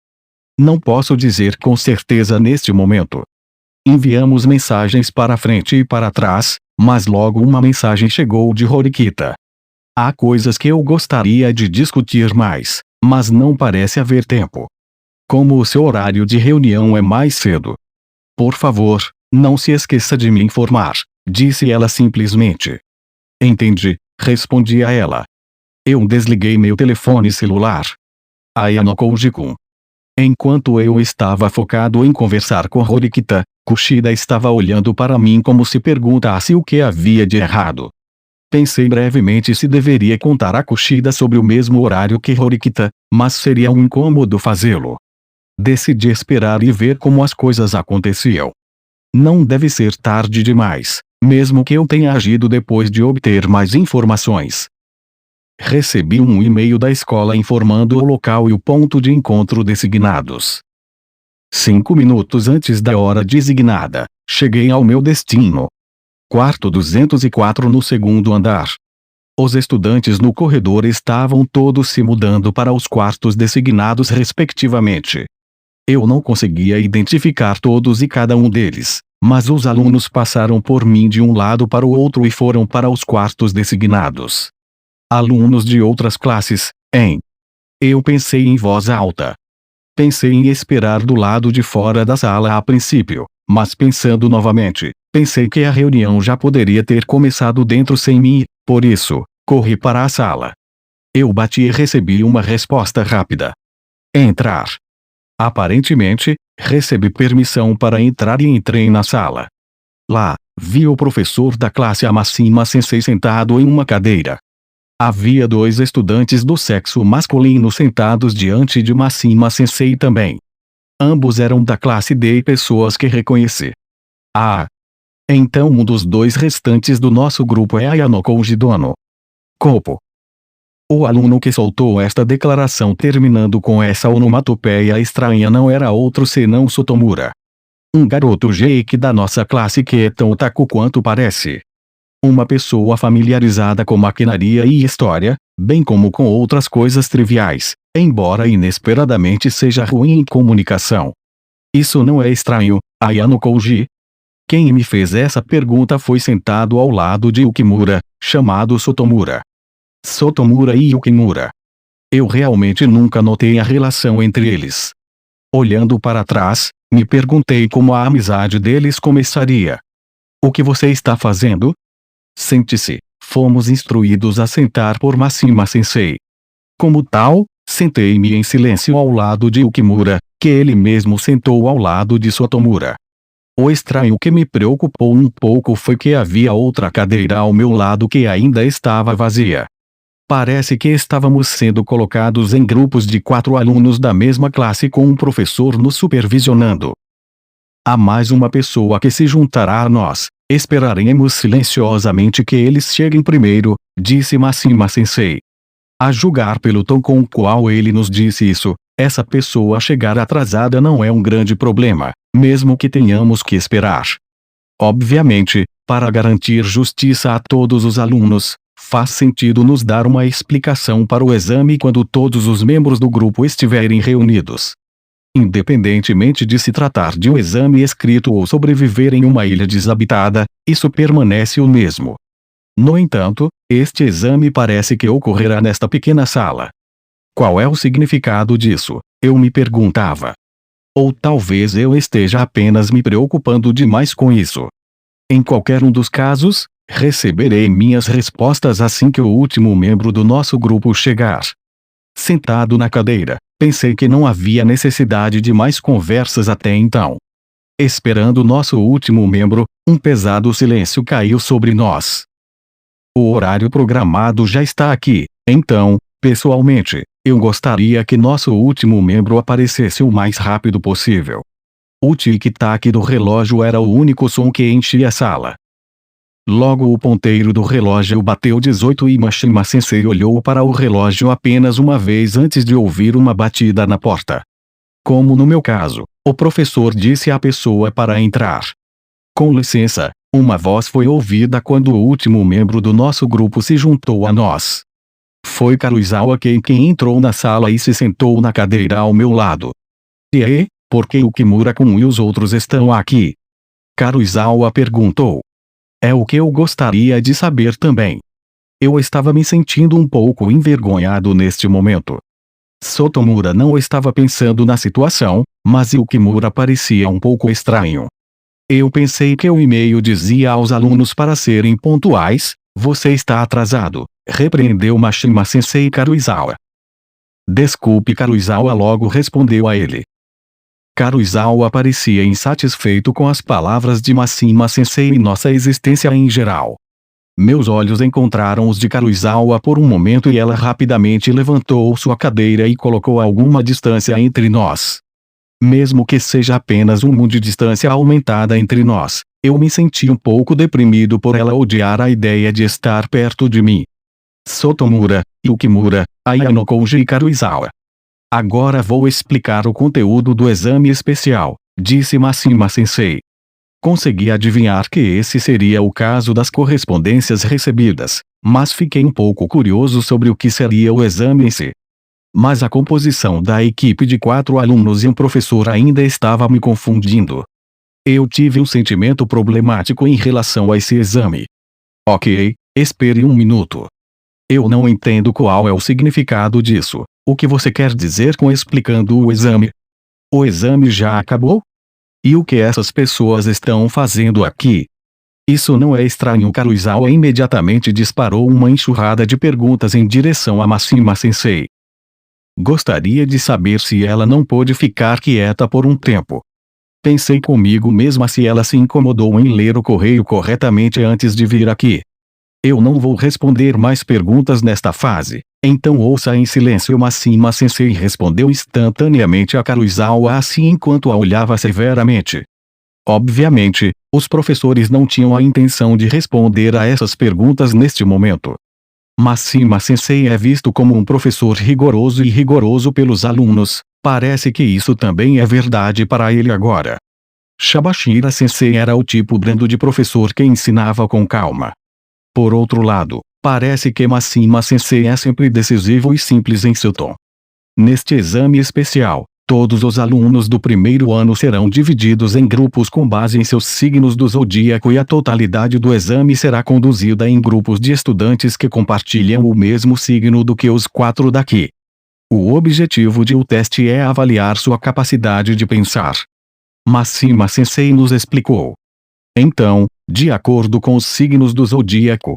Não posso dizer com certeza neste momento. Enviamos mensagens para frente e para trás, mas logo uma mensagem chegou de Horikita. Há coisas que eu gostaria de discutir mais, mas não parece haver tempo. Como o seu horário de reunião é mais cedo. Por favor, não se esqueça de me informar, disse ela simplesmente. Entendi, respondi a ela. Eu desliguei meu telefone celular. Ayano Koji-kun. Enquanto eu estava focado em conversar com Horikita, Kushida estava olhando para mim como se perguntasse o que havia de errado. Pensei brevemente se deveria contar a Kushida sobre o mesmo horário que Horikita, mas seria um incômodo fazê-lo. Decidi esperar e ver como as coisas aconteciam. Não deve ser tarde demais, mesmo que eu tenha agido depois de obter mais informações. Recebi um e-mail da escola informando o local e o ponto de encontro designados. 5 minutos antes da hora designada, cheguei ao meu destino. Quarto 204 no segundo andar. Os estudantes no corredor estavam todos se mudando para os quartos designados respectivamente. Eu não conseguia identificar todos e cada um deles, mas os alunos passaram por mim de um lado para o outro e foram para os quartos designados. Alunos de outras classes, hein? Eu pensei em voz alta. Pensei em esperar do lado de fora da sala a princípio, mas pensando novamente, pensei que a reunião já poderia ter começado dentro sem mim, por isso, corri para a sala. Eu bati e recebi uma resposta rápida. Entrar. Aparentemente, recebi permissão para entrar e entrei na sala. Lá, vi o professor da classe Amashima Sensei sentado em uma cadeira. Havia 2 estudantes do sexo masculino sentados diante de Mashima Sensei também. Ambos eram da classe D e pessoas que reconheci. Ah! Então um dos 2 restantes do nosso grupo é Ayano Koji Dono. Kopo. O aluno que soltou esta declaração terminando com essa onomatopeia estranha não era outro senão Sotomura. Um garoto geek da nossa classe que é tão otaku quanto parece. Uma pessoa familiarizada com maquinaria e história, bem como com outras coisas triviais, embora inesperadamente seja ruim em comunicação. Isso não é estranho, Ayano Koji? Quem me fez essa pergunta foi sentado ao lado de Yukimura, chamado Sotomura. Sotomura e Yukimura. Eu realmente nunca notei a relação entre eles. Olhando para trás, me perguntei como a amizade deles começaria. O que você está fazendo? Sente-se. Fomos instruídos a sentar por Mashima Sensei. Como tal, sentei-me em silêncio ao lado de Yukimura, que ele mesmo sentou ao lado de Sotomura. O estranho que me preocupou um pouco foi que havia outra cadeira ao meu lado que ainda estava vazia. Parece que estávamos sendo colocados em grupos de 4 alunos da mesma classe com um professor nos supervisionando. Há mais uma pessoa que se juntará a nós. Esperaremos silenciosamente que eles cheguem primeiro, disse Mashima Sensei. A julgar pelo tom com o qual ele nos disse isso, essa pessoa chegar atrasada não é um grande problema, mesmo que tenhamos que esperar. Obviamente, para garantir justiça a todos os alunos, faz sentido nos dar uma explicação para o exame quando todos os membros do grupo estiverem reunidos. Independentemente de se tratar de um exame escrito ou sobreviver em uma ilha desabitada, isso permanece o mesmo. No entanto, este exame parece que ocorrerá nesta pequena sala. Qual é o significado disso? Eu me perguntava. Ou talvez eu esteja apenas me preocupando demais com isso. Em qualquer um dos casos, receberei minhas respostas assim que o último membro do nosso grupo chegar. Sentado na cadeira, pensei que não havia necessidade de mais conversas até então. Esperando nosso último membro, um pesado silêncio caiu sobre nós. O horário programado já está aqui, então, pessoalmente, eu gostaria que nosso último membro aparecesse o mais rápido possível. O tic-tac do relógio era o único som que enchia a sala. Logo o ponteiro do relógio bateu 18 e Mashima Sensei olhou para o relógio apenas uma vez antes de ouvir uma batida na porta. Como no meu caso, o professor disse à pessoa para entrar. Com licença, uma voz foi ouvida quando o último membro do nosso grupo se juntou a nós. Foi Karuizawa quem entrou na sala e se sentou na cadeira ao meu lado. E por que o Kimura-kun e os outros estão aqui? Karuizawa perguntou. É o que eu gostaria de saber também. Eu estava me sentindo um pouco envergonhado neste momento. Sotomura não estava pensando na situação, mas Yukimura parecia um pouco estranho. Eu pensei que o e-mail dizia aos alunos para serem pontuais. Você está atrasado, repreendeu Mashima Sensei Karuizawa. Desculpe, Karuizawa logo respondeu a ele. Karuizawa parecia insatisfeito com as palavras de Mashima Sensei e nossa existência em geral. Meus olhos encontraram os de Karuizawa por um momento e ela rapidamente levantou sua cadeira e colocou alguma distância entre nós. Mesmo que seja apenas um mundo de distância aumentada entre nós, eu me senti um pouco deprimido por ela odiar a ideia de estar perto de mim. Sotomura, Yukimura, Ayano Koji e Karuizawa. Agora vou explicar o conteúdo do exame especial, disse Mashima Sensei. Consegui adivinhar que esse seria o caso das correspondências recebidas, mas fiquei um pouco curioso sobre o que seria o exame em si. Mas a composição da equipe de 4 alunos e um professor ainda estava me confundindo. Eu tive um sentimento problemático em relação a esse exame. Ok, espere um minuto. Eu não entendo qual é o significado disso. O que você quer dizer com explicando o exame? O exame já acabou? E o que essas pessoas estão fazendo aqui? Isso não é estranho. Karuizawa imediatamente disparou uma enxurrada de perguntas em direção a Mashima Sensei. Gostaria de saber se ela não pôde ficar quieta por um tempo. Pensei comigo mesma se ela se incomodou em ler o correio corretamente antes de vir aqui. Eu não vou responder mais perguntas nesta fase, então ouça em silêncio. Mashima Sensei respondeu instantaneamente a Karuizawa assim enquanto a olhava severamente. Obviamente, os professores não tinham a intenção de responder a essas perguntas neste momento. Mashima Sensei é visto como um professor rigoroso e rigoroso pelos alunos, parece que isso também é verdade para ele agora. Shabashira Sensei era o tipo brando de professor que ensinava com calma. Por outro lado, parece que Mashima Sensei é sempre decisivo e simples em seu tom. Neste exame especial, todos os alunos do primeiro ano serão divididos em grupos com base em seus signos do zodíaco e a totalidade do exame será conduzida em grupos de estudantes que compartilham o mesmo signo do que os 4 daqui. O objetivo de o teste é avaliar sua capacidade de pensar. Mashima Sensei nos explicou. Então, de acordo com os signos do zodíaco,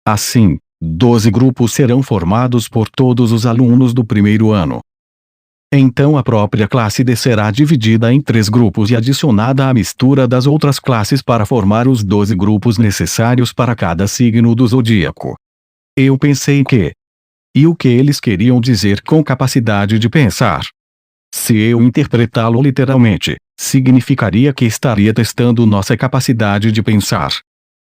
assim, 12 grupos serão formados por todos os alunos do primeiro ano. Então a própria classe D será dividida em 3 grupos e adicionada à mistura das outras classes para formar os 12 grupos necessários para cada signo do zodíaco. Eu pensei que... E o que eles queriam dizer com capacidade de pensar? Se eu interpretá-lo literalmente, significaria que estaria testando nossa capacidade de pensar.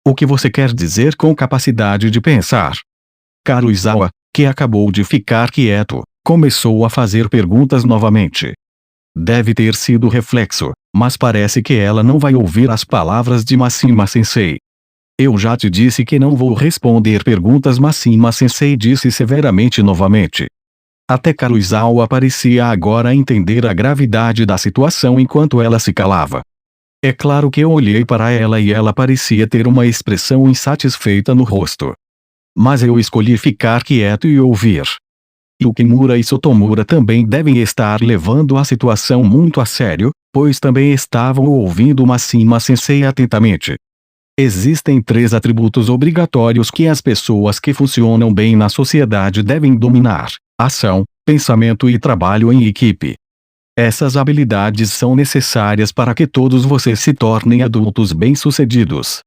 O que você quer dizer com capacidade de pensar? Karuizawa, que acabou de ficar quieto, começou a fazer perguntas novamente. Deve ter sido reflexo, mas parece que ela não vai ouvir as palavras de Mashima Sensei. Eu já te disse que não vou responder perguntas, Mashima Sensei disse severamente novamente. Até Karuizawa parecia agora entender a gravidade da situação enquanto ela se calava. É claro que eu olhei para ela e ela parecia ter uma expressão insatisfeita no rosto. Mas eu escolhi ficar quieto e ouvir. Yukimura e Sotomura também devem estar levando a situação muito a sério, pois também estavam ouvindo Mashima Sensei atentamente. Existem 3 atributos obrigatórios que as pessoas que funcionam bem na sociedade devem dominar: ação, pensamento e trabalho em equipe. Essas habilidades são necessárias para que todos vocês se tornem adultos bem-sucedidos.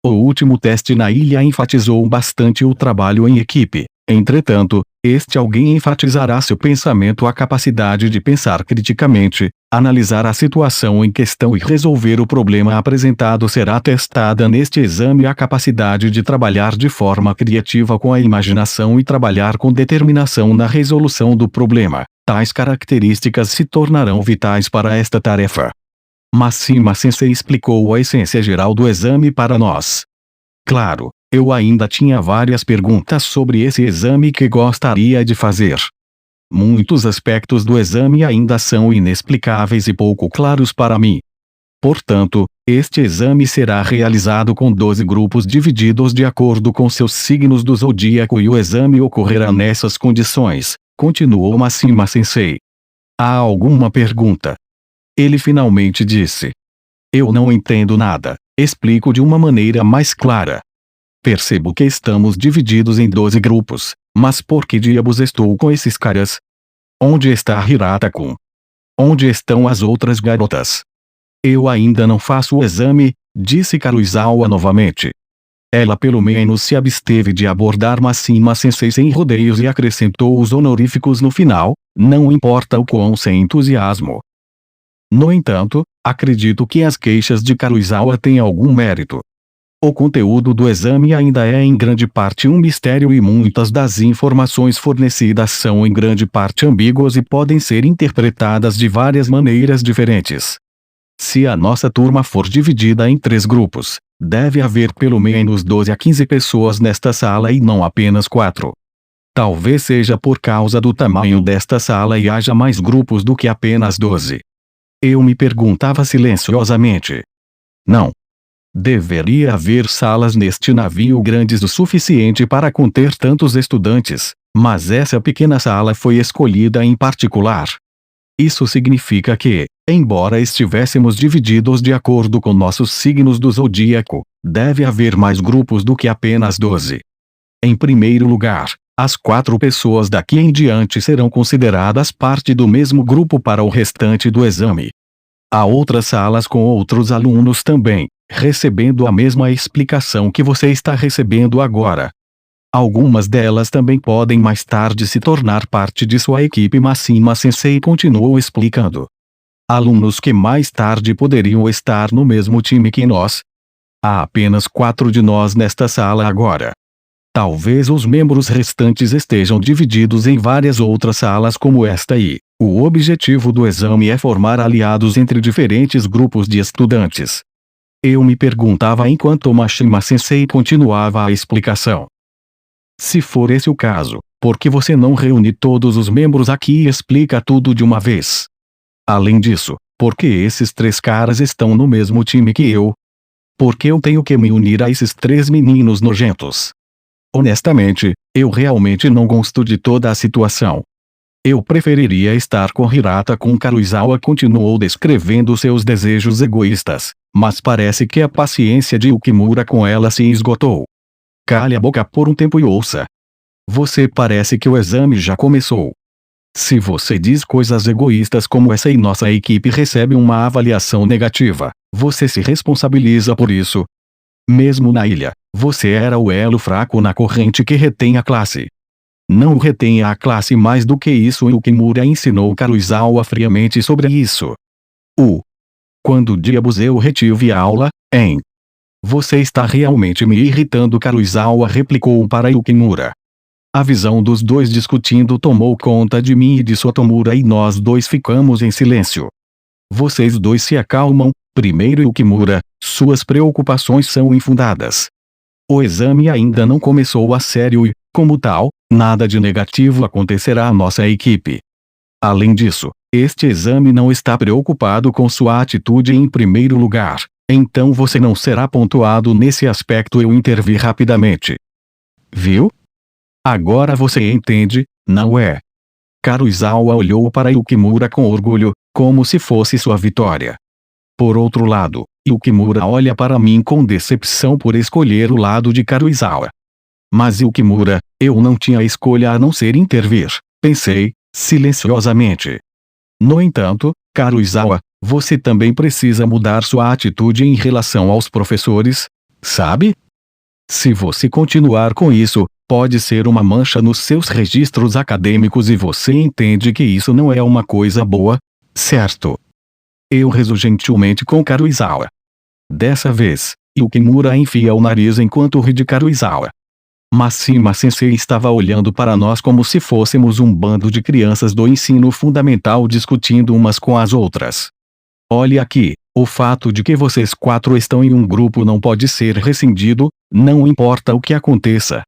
O último teste na ilha enfatizou bastante o trabalho em equipe. Entretanto, este alguém enfatizará seu pensamento, a capacidade de pensar criticamente, analisar a situação em questão e resolver o problema apresentado. Será testada neste exame a capacidade de trabalhar de forma criativa com a imaginação e trabalhar com determinação na resolução do problema. Tais características se tornarão vitais para esta tarefa. Mashima Sensei explicou a essência geral do exame para nós. Claro, eu ainda tinha várias perguntas sobre esse exame que gostaria de fazer. Muitos aspectos do exame ainda são inexplicáveis e pouco claros para mim. Portanto, este exame será realizado com 12 grupos divididos de acordo com seus signos do zodíaco e o exame ocorrerá nessas condições, continuou Mashima Sensei. Há alguma pergunta? Ele finalmente disse. Eu não entendo nada, explico de uma maneira mais clara. Percebo que estamos divididos em 12 grupos, mas por que diabos estou com esses caras? Onde está Hirata-kun? Onde estão as outras garotas? Eu ainda não faço o exame, disse Karuizawa novamente. Ela pelo menos se absteve de abordar Mashima Sensei sem rodeios e acrescentou os honoríficos no final, não importa o quão sem entusiasmo. No entanto, acredito que as queixas de Karuizawa têm algum mérito. O conteúdo do exame ainda é em grande parte um mistério e muitas das informações fornecidas são em grande parte ambíguas e podem ser interpretadas de várias maneiras diferentes. Se a nossa turma for dividida em 3 grupos, deve haver pelo menos 12 a 15 pessoas nesta sala e não apenas 4. Talvez seja por causa do tamanho desta sala e haja mais grupos do que apenas 12. Eu me perguntava silenciosamente. Não. Deveria haver salas neste navio grandes o suficiente para conter tantos estudantes, mas essa pequena sala foi escolhida em particular. Isso significa que, embora estivéssemos divididos de acordo com nossos signos do zodíaco, deve haver mais grupos do que apenas 12. Em primeiro lugar, as 4 pessoas daqui em diante serão consideradas parte do mesmo grupo para o restante do exame. Há outras salas com outros alunos também, recebendo a mesma explicação que você está recebendo agora. Algumas delas também podem mais tarde se tornar parte de sua equipe. Mashima Sensei continuou explicando. Alunos que mais tarde poderiam estar no mesmo time que nós. Há apenas 4 de nós nesta sala agora. Talvez os membros restantes estejam divididos em várias outras salas como esta e, o objetivo do exame é formar aliados entre diferentes grupos de estudantes. Eu me perguntava enquanto Mashima Sensei continuava a explicação. Se for esse o caso, por que você não reúne todos os membros aqui e explica tudo de uma vez? Além disso, por que esses 3 caras estão no mesmo time que eu? Por que eu tenho que me unir a esses 3 meninos nojentos? Honestamente, eu realmente não gosto de toda a situação. Eu preferiria estar com Hirata-kun. Karuizawa continuou descrevendo seus desejos egoístas, mas parece que a paciência de Yukimura com ela se esgotou. Cale a boca por um tempo e ouça. Você parece que o exame já começou. Se você diz coisas egoístas como essa e nossa equipe recebe uma avaliação negativa, você se responsabiliza por isso. Mesmo na ilha, você era o elo fraco na corrente que retém a classe. Não retenha a classe mais do que isso. Yukimura ensinou Karuizawa friamente sobre isso. Quando diabos eu retive a aula, hein? Você está realmente me irritando. Karuizawa replicou para Yukimura. A visão dos dois discutindo tomou conta de mim e de Sotomura e nós dois ficamos em silêncio. Vocês dois se acalmam. Primeiro Yukimura, suas preocupações são infundadas. O exame ainda não começou a sério e, como tal, nada de negativo acontecerá à nossa equipe. Além disso, este exame não está preocupado com sua atitude em primeiro lugar, então você não será pontuado nesse aspecto. Eu intervi rapidamente. Viu? Agora você entende, não é? Karuizawa olhou para Yukimura com orgulho, como se fosse sua vitória. Por outro lado, Yukimura olha para mim com decepção por escolher o lado de Karuizawa. Mas Yukimura, eu não tinha escolha a não ser intervir, pensei, silenciosamente. No entanto, Karuizawa, você também precisa mudar sua atitude em relação aos professores, sabe? Se você continuar com isso, pode ser uma mancha nos seus registros acadêmicos e você entende que isso não é uma coisa boa, certo? Eu rezo gentilmente com Karuizawa. Dessa vez, Yukimura enfia o nariz enquanto ri de Karuizawa. Mashima Sensei estava olhando para nós como se fôssemos um bando de crianças do ensino fundamental discutindo umas com as outras. Olhe aqui, o fato de que vocês quatro estão em um grupo não pode ser rescindido, não importa o que aconteça.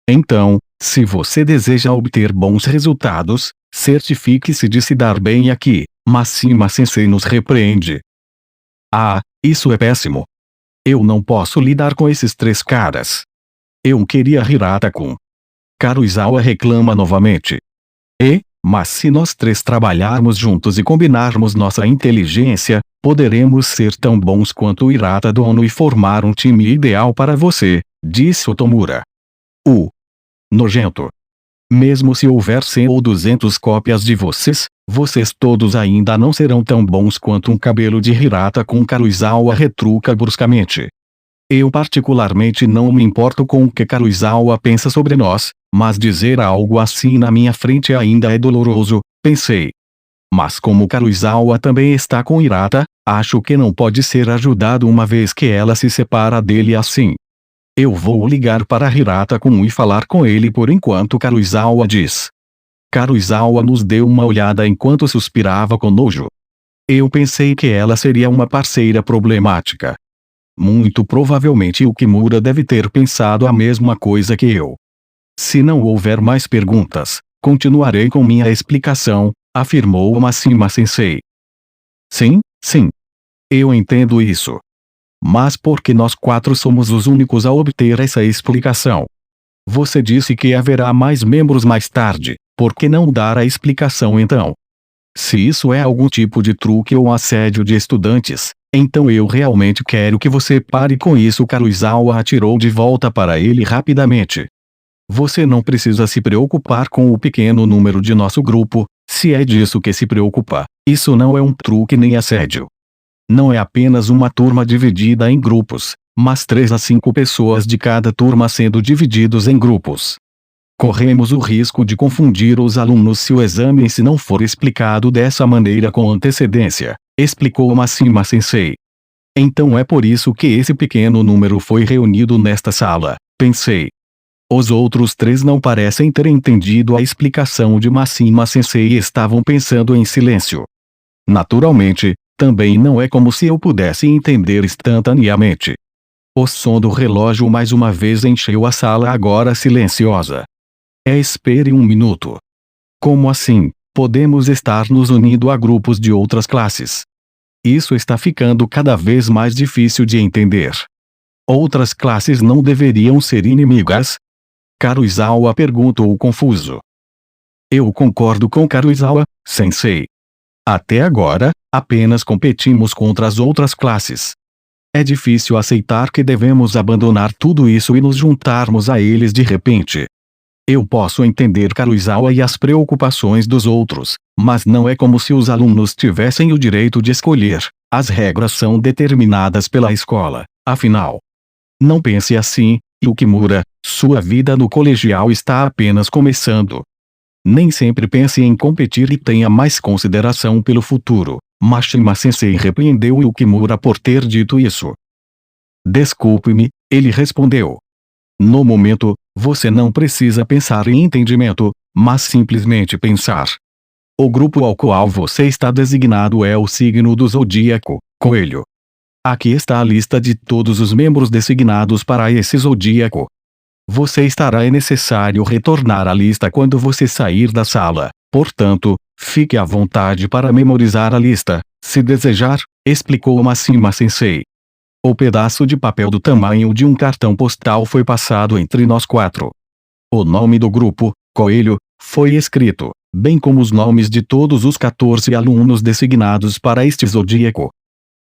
Então, se você deseja obter bons resultados, certifique-se de se dar bem aqui. Mashima Sensei nos repreende. Isso é péssimo. Eu não posso lidar com esses três caras. Eu queria Hirata-kun. Karuizawa reclama novamente. Mas se nós três trabalharmos juntos e combinarmos nossa inteligência, poderemos ser tão bons quanto o Hirata-dono e formar um time ideal para você, disse Otomura. Nojento. Mesmo se houver 100 ou 200 cópias de vocês, vocês todos ainda não serão tão bons quanto um cabelo de Hirata-kun. Karuizawa retruca bruscamente. Eu particularmente não me importo com o que Karuizawa pensa sobre nós, mas dizer algo assim na minha frente ainda é doloroso, pensei. Mas como Karuizawa também está com Hirata, acho que não pode ser ajudado uma vez que ela se separa dele assim. Eu vou ligar para Hirata-kun e falar com ele por enquanto, Karuizawa diz. Karuizawa nos deu uma olhada enquanto suspirava com nojo. Eu pensei que ela seria uma parceira problemática. Muito provavelmente Yukimura deve ter pensado a mesma coisa que eu. Se não houver mais perguntas, continuarei com minha explicação, afirmou Mashima Sensei. Sim. Eu entendo isso. Mas por que nós quatro somos os únicos a obter essa explicação? Você disse que haverá mais membros mais tarde, por que não dar a explicação então? Se isso é algum tipo de truque ou assédio de estudantes, então eu realmente quero que você pare com isso. Karuizawa atirou de volta para ele rapidamente. Você não precisa se preocupar com o pequeno número de nosso grupo, se é disso que se preocupa, isso não é um truque nem assédio. Não é apenas uma turma dividida em grupos, mas 3 a 5 pessoas de cada turma sendo divididos em grupos. Corremos o risco de confundir os alunos se o exame em si não for explicado dessa maneira com antecedência, explicou Mashima Sensei. Então é por isso que esse pequeno número foi reunido nesta sala, pensei. Os outros 3 não parecem ter entendido a explicação de Mashima Sensei e estavam pensando em silêncio. Naturalmente, também não é como se eu pudesse entender instantaneamente. O som do relógio mais uma vez encheu a sala agora silenciosa. Espere um minuto. Como assim, podemos estar nos unindo a grupos de outras classes? Isso está ficando cada vez mais difícil de entender. Outras classes não deveriam ser inimigas? Karuizawa perguntou confuso. Eu concordo com Karuizawa, Sensei. Até agora, apenas competimos contra as outras classes. É difícil aceitar que devemos abandonar tudo isso e nos juntarmos a eles de repente. Eu posso entender Karuizawa e as preocupações dos outros, mas não é como se os alunos tivessem o direito de escolher. As regras são determinadas pela escola, afinal. Não pense assim, Yukimura, sua vida no colegial está apenas começando. Nem sempre pense em competir e tenha mais consideração pelo futuro. Mashima Sensei repreendeu Yukimura por ter dito isso. Desculpe-me, ele respondeu. No momento, você não precisa pensar em entendimento, mas simplesmente pensar. O grupo ao qual você está designado é o signo do zodíaco, Coelho. Aqui está a lista de todos os membros designados para esse zodíaco. Você estará necessário retornar à lista quando você sair da sala, portanto, fique à vontade para memorizar a lista, se desejar, explicou Mashima Sensei. O pedaço de papel do tamanho de um cartão postal foi passado entre nós 4. O nome do grupo, Coelho, foi escrito, bem como os nomes de todos os 14 alunos designados para este zodíaco.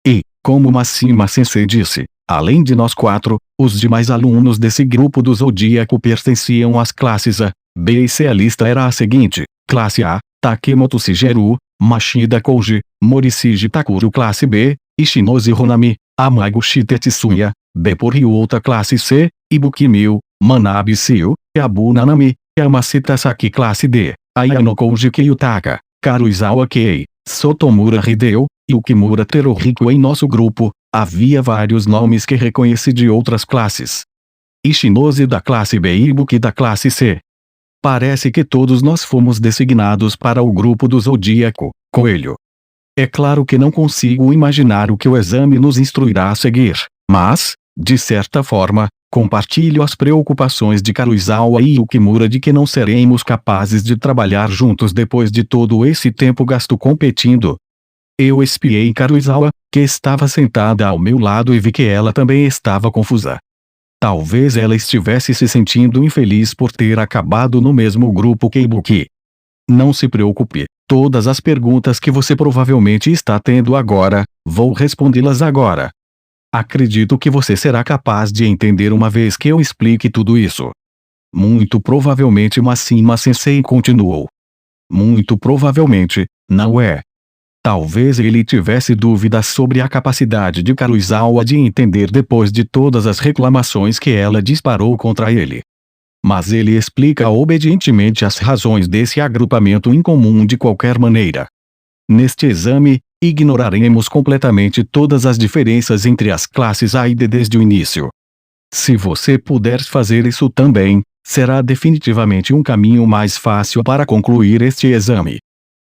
E, como Mashima Sensei disse, além de nós 4, os demais alunos desse grupo do zodíaco pertenciam às classes A, B e C. A lista era a seguinte: classe A, Takemoto Shigeru, Mashida Koji, Morishige Takuro. Classe B, Ishinose Honami, Amaguchi Tetsuya, B por Ryota. Classe C, Ibuki Miu, Manabe Seo, Abu Nanami, Yamashita Saki. Classe D, Ayano Koji Kyutaka, Karuizawa Kei, Sotomura Hideo, Yukimura Teruhiko. Em nosso grupo, havia vários nomes que reconheci de outras classes. Ishinose da classe B e Ibuki da classe C. Parece que todos nós fomos designados para o grupo do zodíaco, Coelho. É claro que não consigo imaginar o que o exame nos instruirá a seguir, mas, de certa forma, compartilho as preocupações de Karuizawa e Yukimura de que não seremos capazes de trabalhar juntos depois de todo esse tempo gasto competindo. Eu espiei Karuizawa, que estava sentada ao meu lado, e vi que ela também estava confusa. Talvez ela estivesse se sentindo infeliz por ter acabado no mesmo grupo que Ibuki. Não se preocupe, todas as perguntas que você provavelmente está tendo agora, vou respondê-las agora. Acredito que você será capaz de entender uma vez que eu explique tudo isso. Muito provavelmente. Mashima Sensei continuou. Muito provavelmente, não é? Talvez ele tivesse dúvidas sobre a capacidade de Karuizawa de entender depois de todas as reclamações que ela disparou contra ele. Mas ele explica obedientemente as razões desse agrupamento incomum de qualquer maneira. Neste exame, ignoraremos completamente todas as diferenças entre as classes A e D desde o início. Se você puder fazer isso também, será definitivamente um caminho mais fácil para concluir este exame.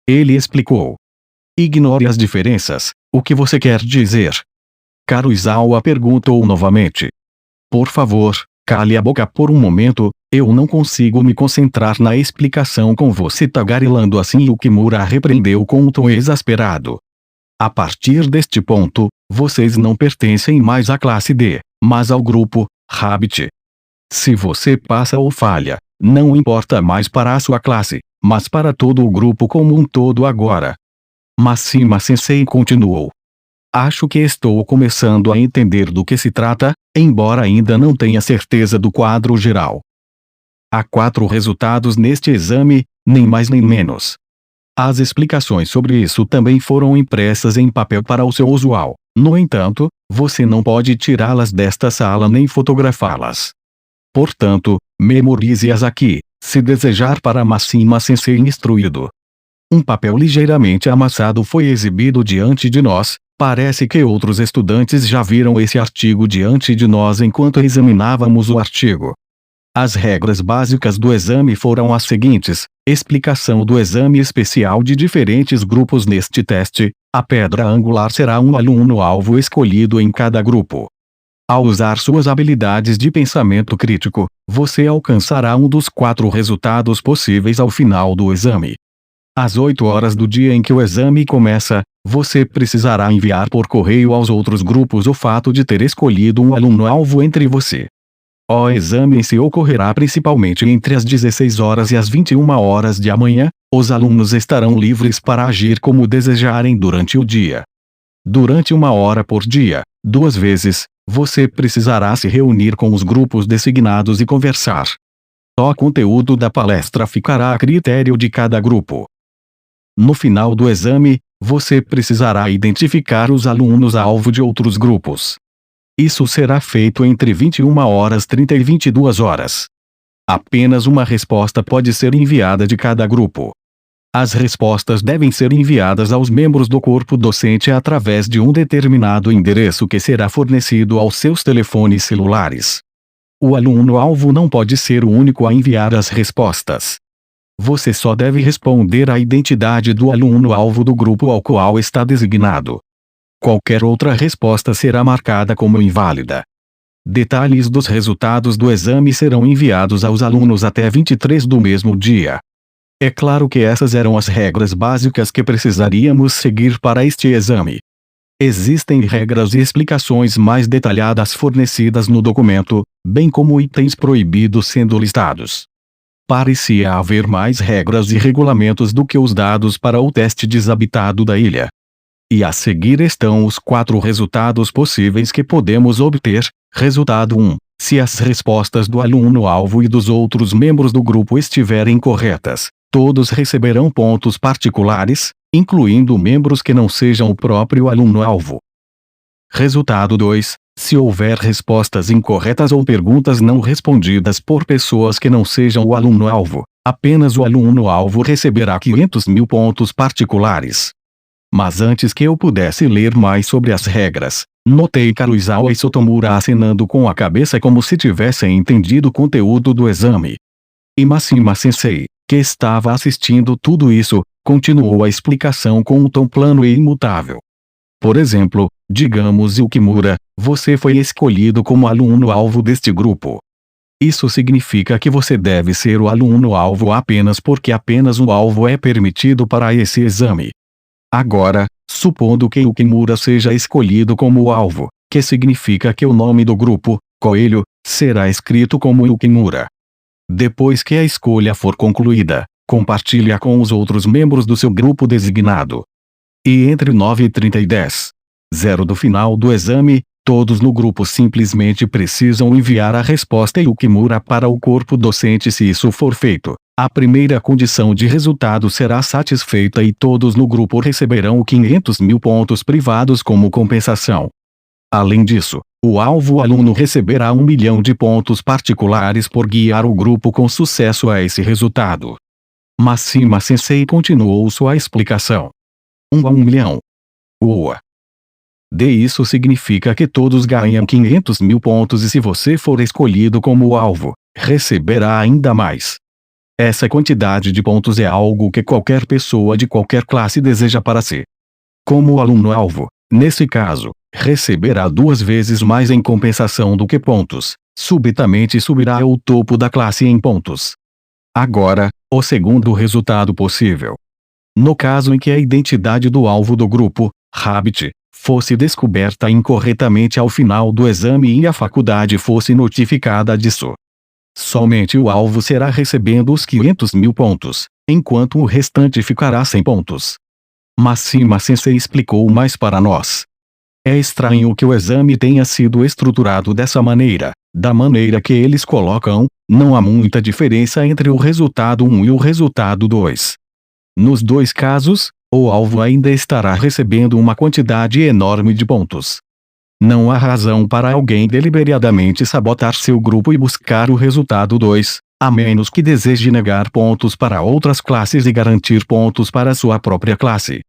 Ele explicou. Ignore as diferenças, o que você quer dizer? Karuizawa perguntou novamente. Por favor, cale a boca por um momento, eu não consigo me concentrar na explicação com você tagarelando assim. Yukimura a repreendeu com um tom exasperado. A partir deste ponto, vocês não pertencem mais à classe D, mas ao grupo, Rabbit. Se você passa ou falha, não importa mais para a sua classe, mas para todo o grupo como um todo agora. Mashima Sensei continuou. Acho que estou começando a entender do que se trata, embora ainda não tenha certeza do quadro geral. Há 4 resultados neste exame, nem mais nem menos. As explicações sobre isso também foram impressas em papel para o seu usual. No entanto, você não pode tirá-las desta sala nem fotografá-las. Portanto, memorize-as aqui, se desejar. Para Mashima Sensei instruído. Um papel ligeiramente amassado foi exibido diante de nós. Parece que outros estudantes já viram esse artigo diante de nós enquanto examinávamos o artigo. As regras básicas do exame foram as seguintes: explicação do exame especial de diferentes grupos. Neste teste, a pedra angular será um aluno-alvo escolhido em cada grupo. Ao usar suas habilidades de pensamento crítico, você alcançará um dos 4 resultados possíveis ao final do exame. Às 8 horas do dia em que o exame começa, você precisará enviar por correio aos outros grupos o fato de ter escolhido um aluno-alvo entre você. O exame em si ocorrerá principalmente entre as 16 horas e as 21 horas de amanhã. Os alunos estarão livres para agir como desejarem durante o dia. Durante 1 hora por dia, 2 vezes, você precisará se reunir com os grupos designados e conversar. O conteúdo da palestra ficará a critério de cada grupo. No final do exame, você precisará identificar os alunos-alvo de outros grupos. Isso será feito entre 21h30 e 22h. Apenas uma resposta pode ser enviada de cada grupo. As respostas devem ser enviadas aos membros do corpo docente através de um determinado endereço que será fornecido aos seus telefones celulares. O aluno-alvo não pode ser o único a enviar as respostas. Você só deve responder à identidade do aluno-alvo do grupo ao qual está designado. Qualquer outra resposta será marcada como inválida. Detalhes dos resultados do exame serão enviados aos alunos até 23 do mesmo dia. É claro que essas eram as regras básicas que precisaríamos seguir para este exame. Existem regras e explicações mais detalhadas fornecidas no documento, bem como itens proibidos sendo listados. Parecia haver mais regras e regulamentos do que os dados para o teste desabitado da ilha. E a seguir estão os 4 resultados possíveis que podemos obter. Resultado 1. Se as respostas do aluno-alvo e dos outros membros do grupo estiverem corretas, todos receberão pontos particulares, incluindo membros que não sejam o próprio aluno-alvo. Resultado 2. Se houver respostas incorretas ou perguntas não respondidas por pessoas que não sejam o aluno-alvo, apenas o aluno-alvo receberá 500.000 pontos particulares. Mas antes que eu pudesse ler mais sobre as regras, notei Karuizawa e Sotomura acenando com a cabeça como se tivessem entendido o conteúdo do exame. E Mashima Sensei, que estava assistindo tudo isso, continuou a explicação com um tom plano e imutável. Por exemplo, digamos Yukimura, você foi escolhido como aluno-alvo deste grupo. Isso significa que você deve ser o aluno-alvo apenas porque apenas um alvo é permitido para esse exame. Agora, supondo que Yukimura seja escolhido como o alvo, que significa que o nome do grupo, Coelho, será escrito como Yukimura. Depois que a escolha for concluída, compartilhe-a com os outros membros do seu grupo designado. E entre 9h30 e 10h do final do exame, todos no grupo simplesmente precisam enviar a resposta Yukimura para o corpo docente. Se isso for feito, a primeira condição de resultado será satisfeita e todos no grupo receberão 500.000 pontos privados como compensação. Além disso, o alvo aluno receberá 1 milhão de pontos particulares por guiar o grupo com sucesso a esse resultado. Mashima Sensei continuou sua explicação. 1 a 1 milhão. Uau! Isso significa que todos ganham 500.000 pontos e se você for escolhido como o alvo, receberá ainda mais. Essa quantidade de pontos é algo que qualquer pessoa de qualquer classe deseja para si. Como aluno-alvo, nesse caso, receberá 2 vezes mais em compensação do que pontos, subitamente subirá ao topo da classe em pontos. Agora, o segundo resultado possível. No caso em que a identidade do alvo do grupo, Rabbit, fosse descoberta incorretamente ao final do exame e a faculdade fosse notificada disso, somente o alvo será recebendo os 500.000 pontos, enquanto o restante ficará sem pontos. Mashima Sensei explicou mais para nós. É estranho que o exame tenha sido estruturado dessa maneira. Da maneira que eles colocam, não há muita diferença entre o resultado 1 e o resultado 2. Nos 2 casos, o alvo ainda estará recebendo uma quantidade enorme de pontos. Não há razão para alguém deliberadamente sabotar seu grupo e buscar o resultado 2, a menos que deseje negar pontos para outras classes e garantir pontos para sua própria classe.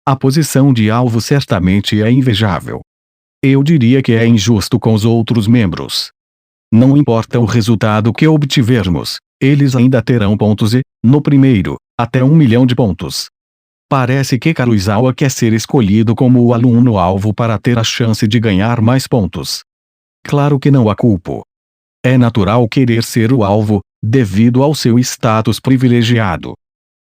A posição de alvo certamente é invejável. Eu diria que é injusto com os outros membros. Não importa o resultado que obtivermos, eles ainda terão pontos e, no primeiro, até 1 milhão de pontos. Parece que Karuizawa quer ser escolhido como o aluno-alvo para ter a chance de ganhar mais pontos. Claro que não a culpo. É natural querer ser o alvo, devido ao seu status privilegiado.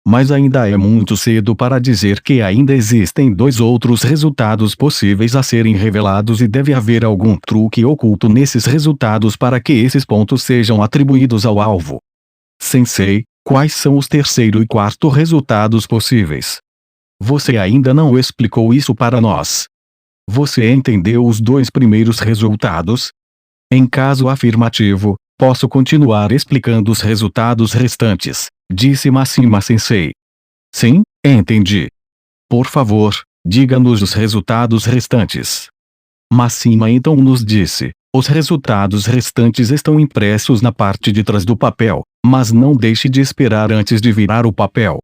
Mas ainda é muito cedo para dizer que ainda existem 2 outros resultados possíveis a serem revelados e deve haver algum truque oculto nesses resultados para que esses pontos sejam atribuídos ao alvo. Sensei, quais são os terceiro e quarto resultados possíveis? Você ainda não explicou isso para nós. Você entendeu os dois primeiros resultados? Em caso afirmativo, posso continuar explicando os resultados restantes, disse Mashima Sensei. Sim, entendi. Por favor, diga-nos os resultados restantes. Mashima então nos disse: os resultados restantes estão impressos na parte de trás do papel, mas não deixe de esperar antes de virar o papel.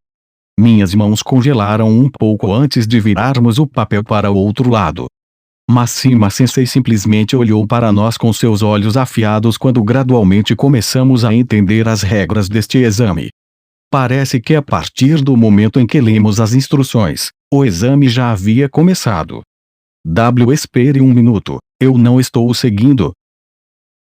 Minhas mãos congelaram um pouco antes de virarmos o papel para o outro lado. Mashima Sensei simplesmente olhou para nós com seus olhos afiados quando gradualmente começamos a entender as regras deste exame. Parece que a partir do momento em que lemos as instruções, o exame já havia começado. Espere um minuto, eu não estou seguindo.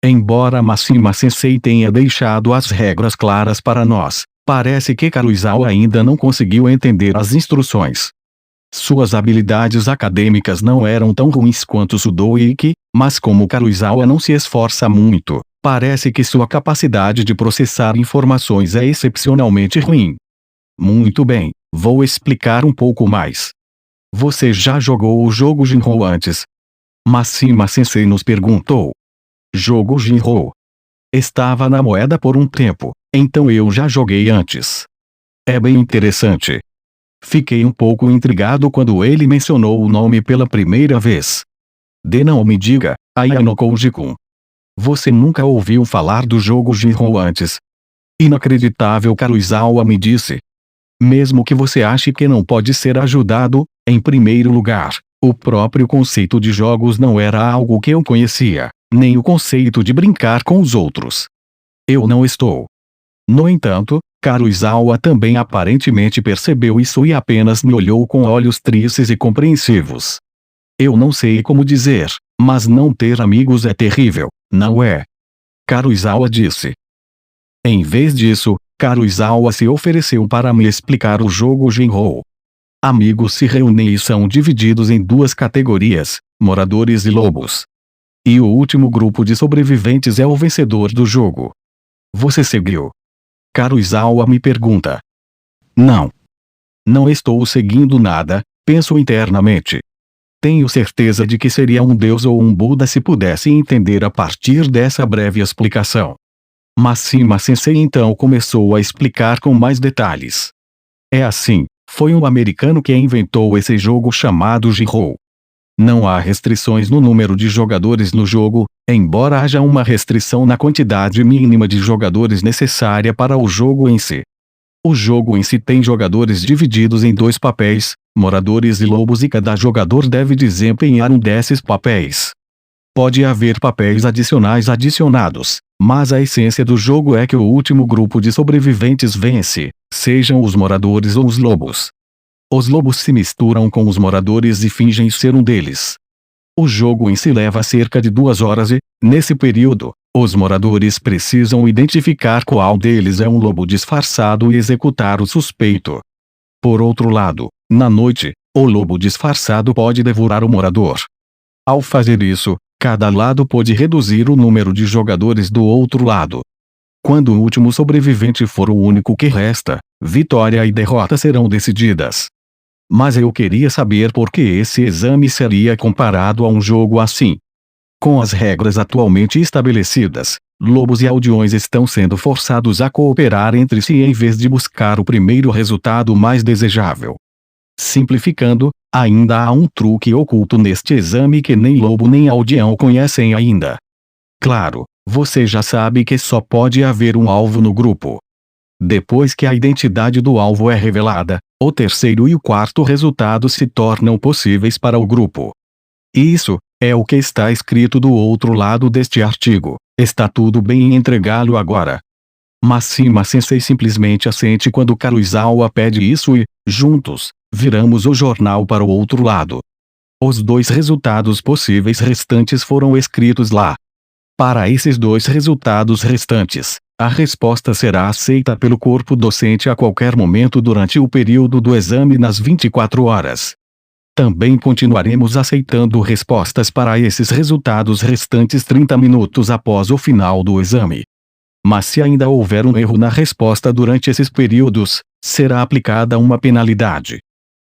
Embora Mashima Sensei tenha deixado as regras claras para nós, parece que Karuizawa ainda não conseguiu entender as instruções. Suas habilidades acadêmicas não eram tão ruins quanto Sudoiki, mas como Karuizawa não se esforça muito, parece que sua capacidade de processar informações é excepcionalmente ruim. Muito bem, vou explicar um pouco mais. Você já jogou o jogo Jinro antes? Mashima Sensei nos perguntou. Jogo Jinro. Estava na moeda por um tempo, então eu já joguei antes. É bem interessante. Fiquei um pouco intrigado quando ele mencionou o nome pela primeira vez. Não me diga, Ayano Koji-kun. Você nunca ouviu falar do jogo Jinro antes? Inacreditável, Karuizawa me disse. Mesmo que você ache que não pode ser ajudado, em primeiro lugar, o próprio conceito de jogos não era algo que eu conhecia, nem o conceito de brincar com os outros. Eu não estou. No entanto, Karuizawa também aparentemente percebeu isso e apenas me olhou com olhos tristes e compreensivos. Eu não sei como dizer, mas não ter amigos é terrível, não é? Karuizawa disse. Em vez disso, Karuizawa se ofereceu para me explicar o jogo Jinro. Amigos se reúnem e são divididos em duas categorias, moradores e lobos. E o último grupo de sobreviventes é o vencedor do jogo. Você seguiu? Karuizawa me pergunta. Não. Não estou seguindo nada, penso internamente. Tenho certeza de que seria um deus ou um Buda se pudesse entender a partir dessa breve explicação. Mashima Sensei então começou a explicar com mais detalhes. É assim, foi um americano que inventou esse jogo chamado Jinro. Não há restrições no número de jogadores no jogo, embora haja uma restrição na quantidade mínima de jogadores necessária para o jogo em si. O jogo em si tem jogadores divididos em dois papéis, moradores e lobos, e cada jogador deve desempenhar um desses papéis. Pode haver papéis adicionados, mas a essência do jogo é que o último grupo de sobreviventes vence, sejam os moradores ou os lobos. Os lobos se misturam com os moradores e fingem ser um deles. O jogo em si leva cerca de 2 horas e, nesse período, os moradores precisam identificar qual deles é um lobo disfarçado e executar o suspeito. Por outro lado, na noite, o lobo disfarçado pode devorar o morador. Ao fazer isso, cada lado pode reduzir o número de jogadores do outro lado. Quando o último sobrevivente for o único que resta, vitória e derrota serão decididas. Mas eu queria saber por que esse exame seria comparado a um jogo assim. Com as regras atualmente estabelecidas, lobos e aldeões estão sendo forçados a cooperar entre si em vez de buscar o primeiro resultado mais desejável. Simplificando, ainda há um truque oculto neste exame que nem lobo nem aldeão conhecem ainda. Claro, você já sabe que só pode haver um alvo no grupo. Depois que a identidade do alvo é revelada, o terceiro e o quarto resultado se tornam possíveis para o grupo. Isso é o que está escrito do outro lado deste artigo. Está tudo bem em entregá-lo agora. Mashima Sensei simplesmente assente quando Karuizawa pede isso e, juntos, viramos o jornal para o outro lado. Os 2 resultados possíveis restantes foram escritos lá. Para esses 2 resultados restantes, a resposta será aceita pelo corpo docente a qualquer momento durante o período do exame nas 24 horas. Também continuaremos aceitando respostas para esses resultados restantes 30 minutos após o final do exame. Mas se ainda houver um erro na resposta durante esses períodos, será aplicada uma penalidade.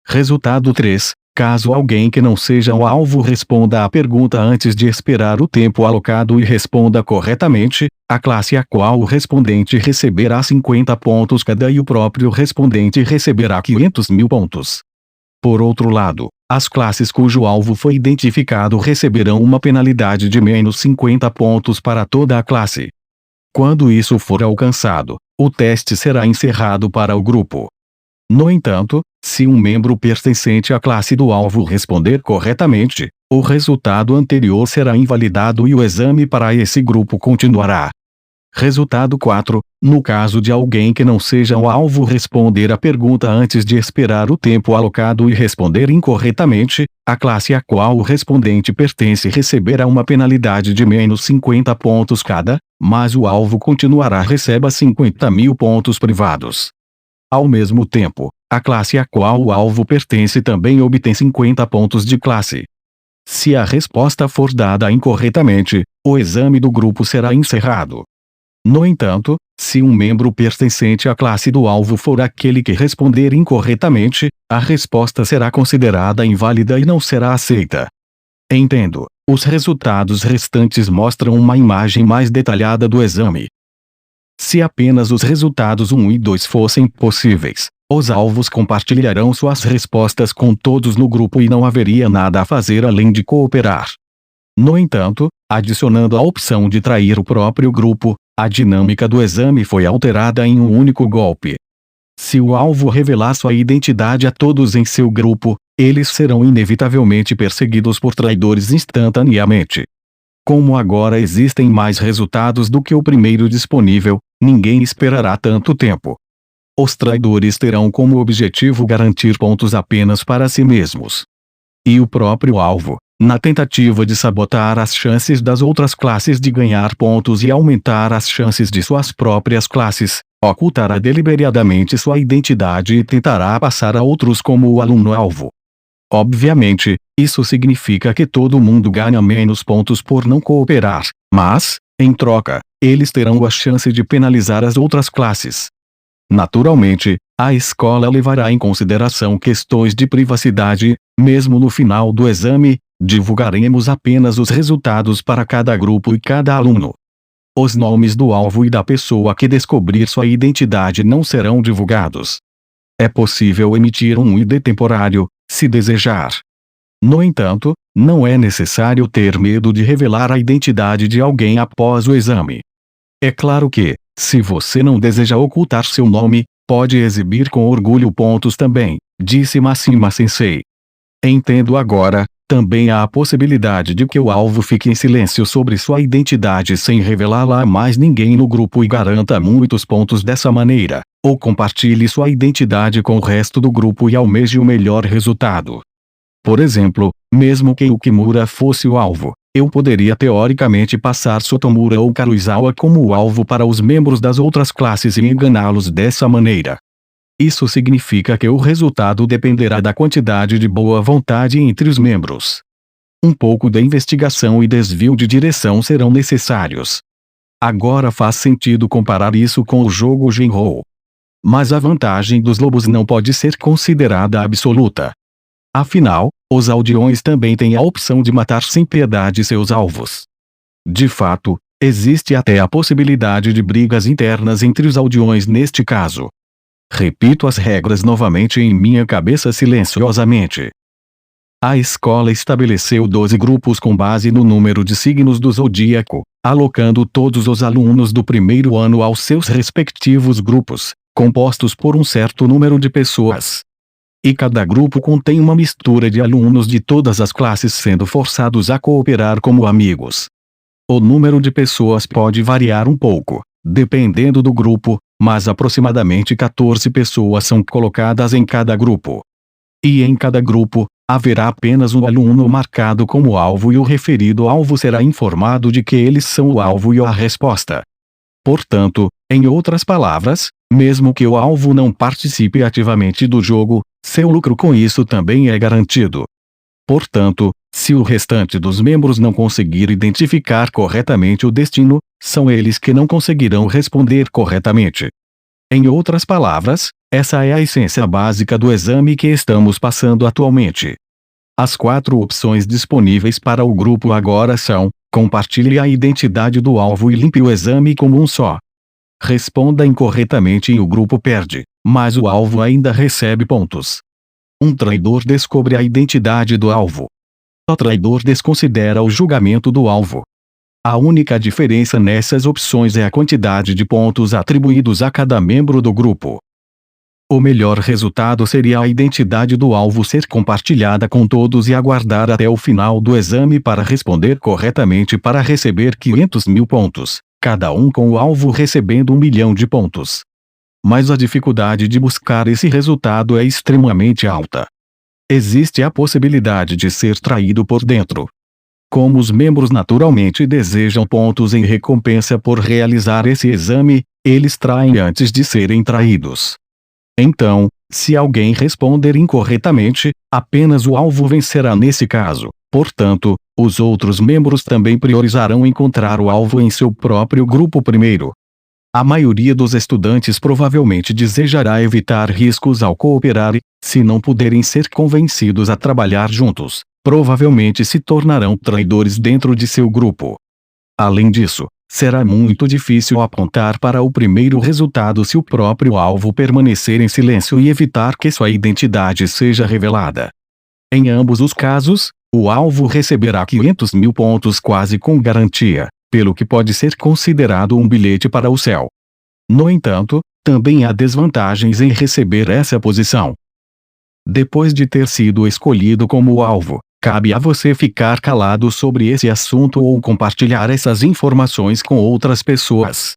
Resultado 3. Caso alguém que não seja o alvo responda à pergunta antes de esperar o tempo alocado e responda corretamente, a classe a qual o respondente receberá 50 pontos cada e o próprio respondente receberá 500.000 pontos. Por outro lado, as classes cujo alvo foi identificado receberão uma penalidade de menos 50 pontos para toda a classe. Quando isso for alcançado, o teste será encerrado para o grupo. No entanto, se um membro pertencente à classe do alvo responder corretamente, o resultado anterior será invalidado e o exame para esse grupo continuará. Resultado 4. No caso de alguém que não seja o alvo responder a pergunta antes de esperar o tempo alocado e responder incorretamente, a classe a qual o respondente pertence receberá uma penalidade de menos 50 pontos cada, mas o alvo continuará receba 50.000 pontos privados. Ao mesmo tempo, a classe a qual o alvo pertence também obtém 50 pontos de classe. Se a resposta for dada incorretamente, o exame do grupo será encerrado. No entanto, se um membro pertencente à classe do alvo for aquele que responder incorretamente, a resposta será considerada inválida e não será aceita. Entendo. Os resultados restantes mostram uma imagem mais detalhada do exame. Se apenas os resultados 1 e 2 fossem possíveis, os alvos compartilharão suas respostas com todos no grupo e não haveria nada a fazer além de cooperar. No entanto, adicionando a opção de trair o próprio grupo, a dinâmica do exame foi alterada em um único golpe. Se o alvo revelar sua identidade a todos em seu grupo, eles serão inevitavelmente perseguidos por traidores instantaneamente. Como agora existem mais resultados do que o primeiro disponível, ninguém esperará tanto tempo. Os traidores terão como objetivo garantir pontos apenas para si mesmos. E o próprio alvo, na tentativa de sabotar as chances das outras classes de ganhar pontos e aumentar as chances de suas próprias classes, ocultará deliberadamente sua identidade e tentará passar a outros como o aluno-alvo. Obviamente, isso significa que todo mundo ganha menos pontos por não cooperar, mas, em troca, eles terão a chance de penalizar as outras classes. Naturalmente, a escola levará em consideração questões de privacidade. Mesmo no final do exame, divulgaremos apenas os resultados para cada grupo e cada aluno. Os nomes do alvo e da pessoa que descobrir sua identidade não serão divulgados. É possível emitir um ID temporário, se desejar. No entanto, não é necessário ter medo de revelar a identidade de alguém após o exame. É claro que, se você não deseja ocultar seu nome, pode exibir com orgulho pontos também, disse Mashima Sensei. Entendo agora, também há a possibilidade de que o alvo fique em silêncio sobre sua identidade sem revelá-la a mais ninguém no grupo e garanta muitos pontos dessa maneira, ou compartilhe sua identidade com o resto do grupo e almeje o melhor resultado. Por exemplo, mesmo que o Kimura fosse o alvo, eu poderia teoricamente passar Sotomura ou Karuizawa como o alvo para os membros das outras classes e enganá-los dessa maneira. Isso significa que o resultado dependerá da quantidade de boa vontade entre os membros. Um pouco de investigação e desvio de direção serão necessários. Agora faz sentido comparar isso com o jogo Genrou. Mas a vantagem dos lobos não pode ser considerada absoluta. Afinal, os aldeões também têm a opção de matar sem piedade seus alvos. De fato, existe até a possibilidade de brigas internas entre os aldeões neste caso. Repito as regras novamente em minha cabeça silenciosamente. A escola estabeleceu 12 grupos com base no número de signos do zodíaco, alocando todos os alunos do primeiro ano aos seus respectivos grupos, compostos por um certo número de pessoas. E cada grupo contém uma mistura de alunos de todas as classes sendo forçados a cooperar como amigos. O número de pessoas pode variar um pouco, dependendo do grupo, mas aproximadamente 14 pessoas são colocadas em cada grupo. E em cada grupo, haverá apenas um aluno marcado como alvo e o referido alvo será informado de que eles são o alvo e a resposta. Portanto, em outras palavras, mesmo que o alvo não participe ativamente do jogo, seu lucro com isso também é garantido. Portanto, se o restante dos membros não conseguir identificar corretamente o destino, são eles que não conseguirão responder corretamente. Em outras palavras, essa é a essência básica do exame que estamos passando atualmente. As 4 opções disponíveis para o grupo agora são: compartilhe a identidade do alvo e limpe o exame como um só. Responda incorretamente e o grupo perde, mas o alvo ainda recebe pontos. Um traidor descobre a identidade do alvo. O traidor desconsidera o julgamento do alvo. A única diferença nessas opções é a quantidade de pontos atribuídos a cada membro do grupo. O melhor resultado seria a identidade do alvo ser compartilhada com todos e aguardar até o final do exame para responder corretamente para receber 500.000 pontos, cada um com o alvo recebendo 1 milhão de pontos. Mas a dificuldade de buscar esse resultado é extremamente alta. Existe a possibilidade de ser traído por dentro. Como os membros naturalmente desejam pontos em recompensa por realizar esse exame, eles traem antes de serem traídos. Então, se alguém responder incorretamente, apenas o alvo vencerá nesse caso. Portanto, os outros membros também priorizarão encontrar o alvo em seu próprio grupo primeiro. A maioria dos estudantes provavelmente desejará evitar riscos ao cooperar e, se não puderem ser convencidos a trabalhar juntos, provavelmente se tornarão traidores dentro de seu grupo. Além disso, será muito difícil apontar para o primeiro resultado se o próprio alvo permanecer em silêncio e evitar que sua identidade seja revelada. Em ambos os casos, o alvo receberá 500.000 pontos quase com garantia, pelo que pode ser considerado um bilhete para o céu. No entanto, também há desvantagens em receber essa posição. Depois de ter sido escolhido como alvo, cabe a você ficar calado sobre esse assunto ou compartilhar essas informações com outras pessoas.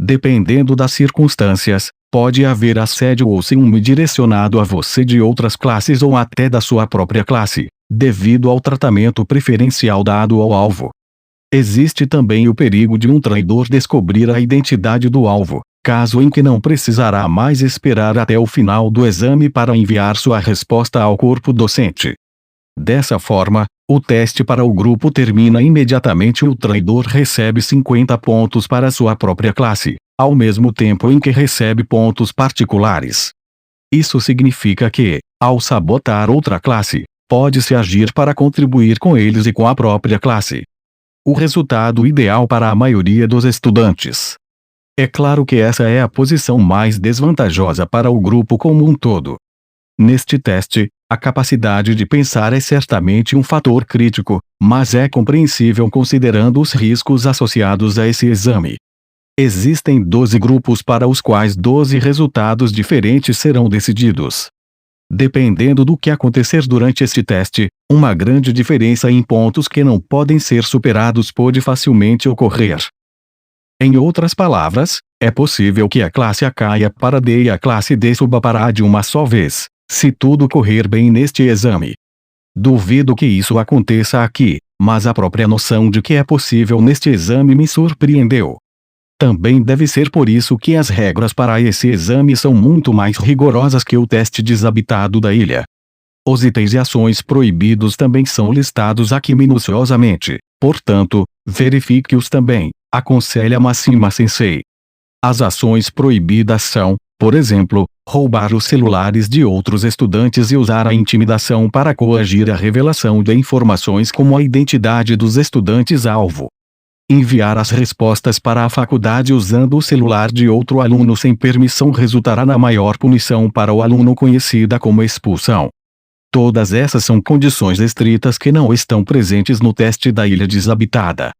Dependendo das circunstâncias, pode haver assédio ou ciúme direcionado a você de outras classes ou até da sua própria classe, devido ao tratamento preferencial dado ao alvo. Existe também o perigo de um traidor descobrir a identidade do alvo, caso em que não precisará mais esperar até o final do exame para enviar sua resposta ao corpo docente. Dessa forma, o teste para o grupo termina imediatamente e o traidor recebe 50 pontos para sua própria classe, ao mesmo tempo em que recebe pontos particulares. Isso significa que, ao sabotar outra classe, pode-se agir para contribuir com eles e com a própria classe. O resultado ideal para a maioria dos estudantes. É claro que essa é a posição mais desvantajosa para o grupo como um todo. Neste teste, a capacidade de pensar é certamente um fator crítico, mas é compreensível considerando os riscos associados a esse exame. Existem 12 grupos para os quais 12 resultados diferentes serão decididos. Dependendo do que acontecer durante este teste, uma grande diferença em pontos que não podem ser superados pode facilmente ocorrer. Em outras palavras, é possível que a classe A caia para D e a classe D suba para A de uma só vez, se tudo correr bem neste exame. Duvido que isso aconteça aqui, mas a própria noção de que é possível neste exame me surpreendeu. Também deve ser por isso que as regras para esse exame são muito mais rigorosas que o teste desabitado da ilha. Os itens e ações proibidos também são listados aqui minuciosamente, portanto, verifique-os também, aconselha Mashima Sensei. As ações proibidas são, por exemplo, roubar os celulares de outros estudantes e usar a intimidação para coagir a revelação de informações como a identidade dos estudantes-alvo. Enviar as respostas para a faculdade usando o celular de outro aluno sem permissão resultará na maior punição para o aluno conhecida como expulsão. Todas essas são condições estritas que não estão presentes no teste da ilha desabitada.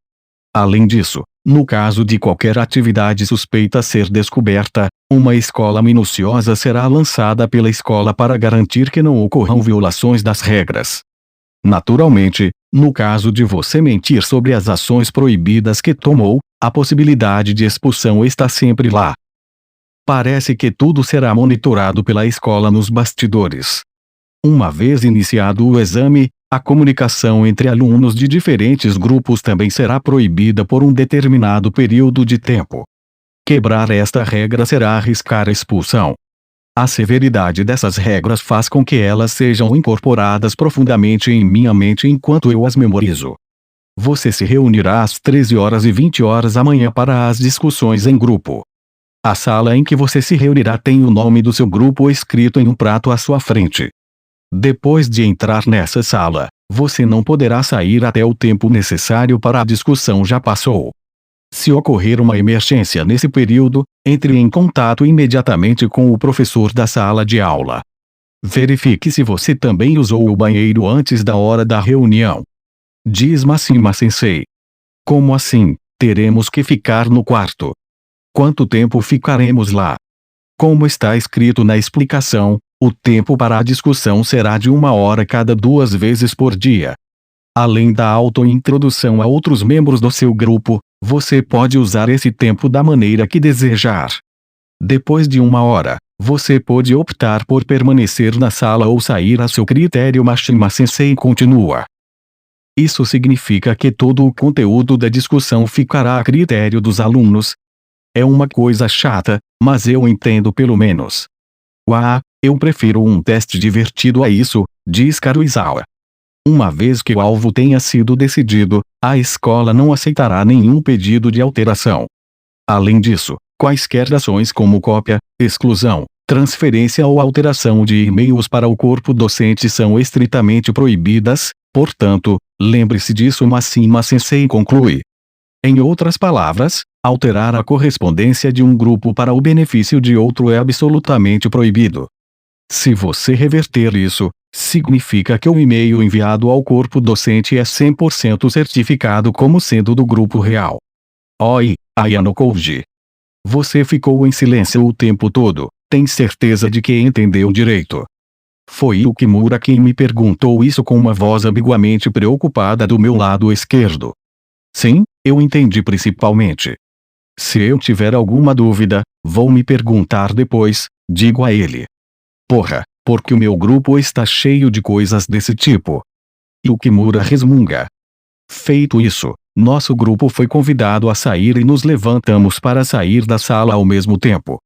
Além disso, no caso de qualquer atividade suspeita ser descoberta, uma escola minuciosa será lançada pela escola para garantir que não ocorram violações das regras. Naturalmente, no caso de você mentir sobre as ações proibidas que tomou, a possibilidade de expulsão está sempre lá. Parece que tudo será monitorado pela escola nos bastidores. Uma vez iniciado o exame, a comunicação entre alunos de diferentes grupos também será proibida por um determinado período de tempo. Quebrar esta regra será arriscar a expulsão. A severidade dessas regras faz com que elas sejam incorporadas profundamente em minha mente enquanto eu as memorizo. Você se reunirá às 13h20 amanhã para as discussões em grupo. A sala em que você se reunirá tem o nome do seu grupo escrito em um prato à sua frente. Depois de entrar nessa sala, você não poderá sair até o tempo necessário para a discussão já passou. Se ocorrer uma emergência nesse período, entre em contato imediatamente com o professor da sala de aula. Verifique se você também usou o banheiro antes da hora da reunião. Diz Mashima Sensei. Como assim? Teremos que ficar no quarto. Quanto tempo ficaremos lá? Como está escrito na explicação, o tempo para a discussão será de 1 hora cada 2 vezes por dia. Além da auto-introdução a outros membros do seu grupo, você pode usar esse tempo da maneira que desejar. Depois de 1 hora, você pode optar por permanecer na sala ou sair a seu critério. Mashima Sensei continua. Isso significa que todo o conteúdo da discussão ficará a critério dos alunos. É uma coisa chata, mas eu entendo pelo menos. Eu prefiro um teste divertido a isso, diz Karuizawa. Uma vez que o alvo tenha sido decidido, a escola não aceitará nenhum pedido de alteração. Além disso, quaisquer ações como cópia, exclusão, transferência ou alteração de e-mails para o corpo docente são estritamente proibidas, portanto, lembre-se disso. Mashima Sensei conclui. Em outras palavras, alterar a correspondência de um grupo para o benefício de outro é absolutamente proibido. Se você reverter isso, significa que o e-mail enviado ao corpo docente é 100% certificado como sendo do grupo real. Oi, Ayano Koji. Você ficou em silêncio o tempo todo, tem certeza de que entendeu direito? Foi Yukimura quem me perguntou isso com uma voz ambiguamente preocupada do meu lado esquerdo. Sim, eu entendi principalmente. Se eu tiver alguma dúvida, vou me perguntar depois, digo a ele. Porra, porque o meu grupo está cheio de coisas desse tipo. Yukimura resmunga. Feito isso, nosso grupo foi convidado a sair e nos levantamos para sair da sala ao mesmo tempo.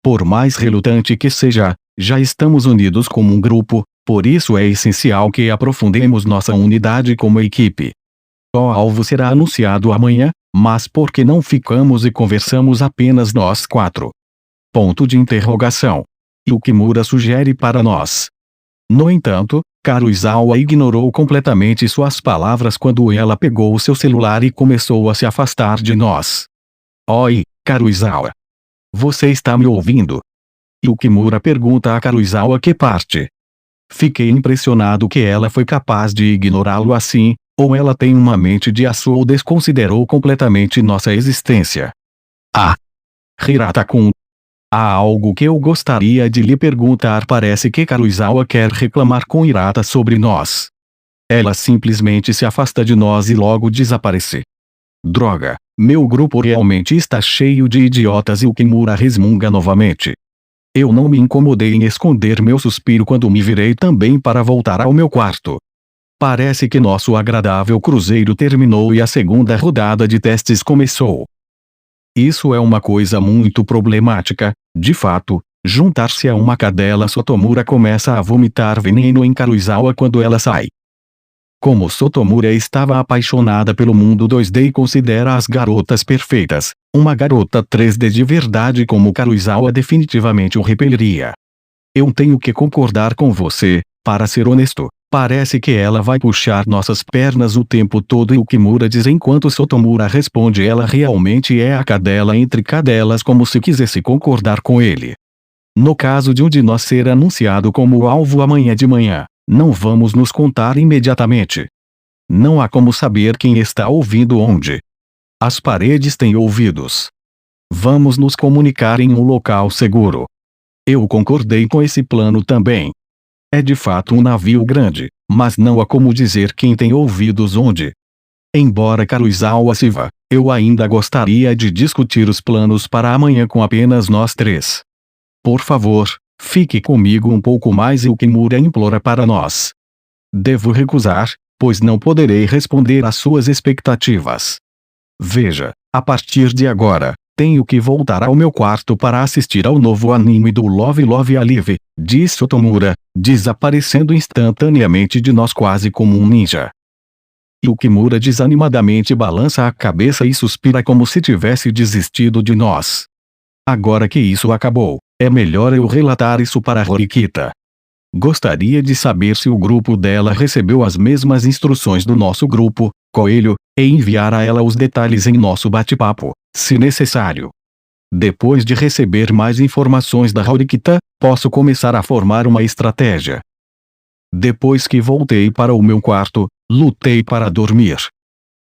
Por mais relutante que seja, já estamos unidos como um grupo, por isso é essencial que aprofundemos nossa unidade como equipe. O alvo será anunciado amanhã, mas por que não ficamos e conversamos apenas nós 4? Ponto de interrogação. Yukimura sugere para nós. No entanto, Karuizawa ignorou completamente suas palavras quando ela pegou o seu celular e começou a se afastar de nós. Oi, Karuizawa. Você está me ouvindo? Yukimura pergunta a Karuizawa que parte. Fiquei impressionado que ela foi capaz de ignorá-lo assim, ou ela tem uma mente de aço ou desconsiderou completamente nossa existência. Hirata-kun. Há algo que eu gostaria de lhe perguntar. Parece que Karuizawa quer reclamar com Hirata sobre nós. Ela simplesmente se afasta de nós e logo desaparece. Droga, meu grupo realmente está cheio de idiotas. E Yukimura resmunga novamente. Eu não me incomodei em esconder meu suspiro quando me virei também para voltar ao meu quarto. Parece que nosso agradável cruzeiro terminou e a segunda rodada de testes começou. Isso é uma coisa muito problemática, de fato. Juntar-se a uma cadela, Sotomura começa a vomitar veneno em Karuizawa quando ela sai. Como Sotomura estava apaixonada pelo mundo 2D e considera as garotas perfeitas, uma garota 3D de verdade como Karuizawa definitivamente o repeliria. Eu tenho que concordar com você, para ser honesto. Parece que ela vai puxar nossas pernas o tempo todo. Yukimura diz enquanto Sotomura responde. Ela realmente é a cadela entre cadelas, como se quisesse concordar com ele. No caso de um de nós ser anunciado como alvo amanhã de manhã, não vamos nos contar imediatamente. Não há como saber quem está ouvindo onde. As paredes têm ouvidos. Vamos nos comunicar em um local seguro. Eu concordei com esse plano também. É de fato um navio grande, mas não há como dizer quem tem ouvidos onde. Embora Karuizawa se vá, eu ainda gostaria de discutir os planos para amanhã com apenas nós 3. Por favor, fique comigo um pouco mais. Yukimura implora para nós. Devo recusar, pois não poderei responder às suas expectativas. Veja, a partir de agora, tenho que voltar ao meu quarto para assistir ao novo anime do Love Love Alive, diz Sotomura, desaparecendo instantaneamente de nós quase como um ninja. Yukimura desanimadamente balança a cabeça e suspira como se tivesse desistido de nós. Agora que isso acabou, é melhor eu relatar isso para Horikita. Gostaria de saber se o grupo dela recebeu as mesmas instruções do nosso grupo, Coelho, e enviar a ela os detalhes em nosso bate-papo, se necessário. Depois de receber mais informações da Horikita, posso começar a formar uma estratégia. Depois que voltei para o meu quarto, lutei para dormir.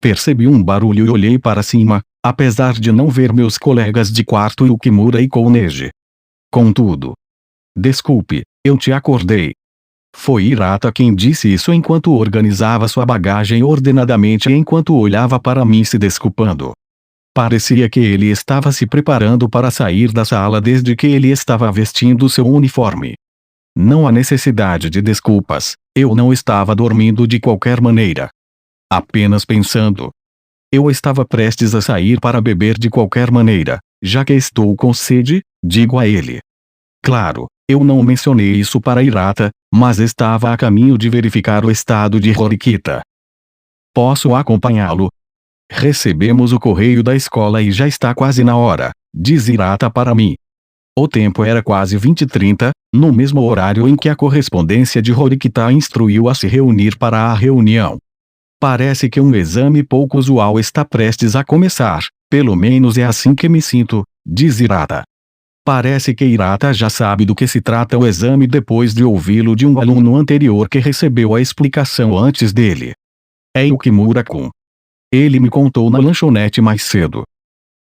Percebi um barulho e olhei para cima, apesar de não ver meus colegas de quarto Yukimura e Kouneji. Contudo, desculpe, eu te acordei. Foi Hirata quem disse isso enquanto organizava sua bagagem ordenadamente e enquanto olhava para mim se desculpando. Parecia que ele estava se preparando para sair da sala desde que ele estava vestindo seu uniforme. Não há necessidade de desculpas, eu não estava dormindo de qualquer maneira. Apenas pensando. Eu estava prestes a sair para beber de qualquer maneira, já que estou com sede, digo a ele. Claro, eu não mencionei isso para Hirata, mas estava a caminho de verificar o estado de Horikita. Posso acompanhá-lo? Recebemos o correio da escola e já está quase na hora, diz Hirata para mim. O tempo era quase 20h30, no mesmo horário em que a correspondência de Horikita instruiu a se reunir para a reunião. Parece que um exame pouco usual está prestes a começar, pelo menos é assim que me sinto, diz Hirata. Parece que Hirata já sabe do que se trata o exame depois de ouvi-lo de um aluno anterior que recebeu a explicação antes dele. É Yukimura-kun. Ele me contou na lanchonete mais cedo.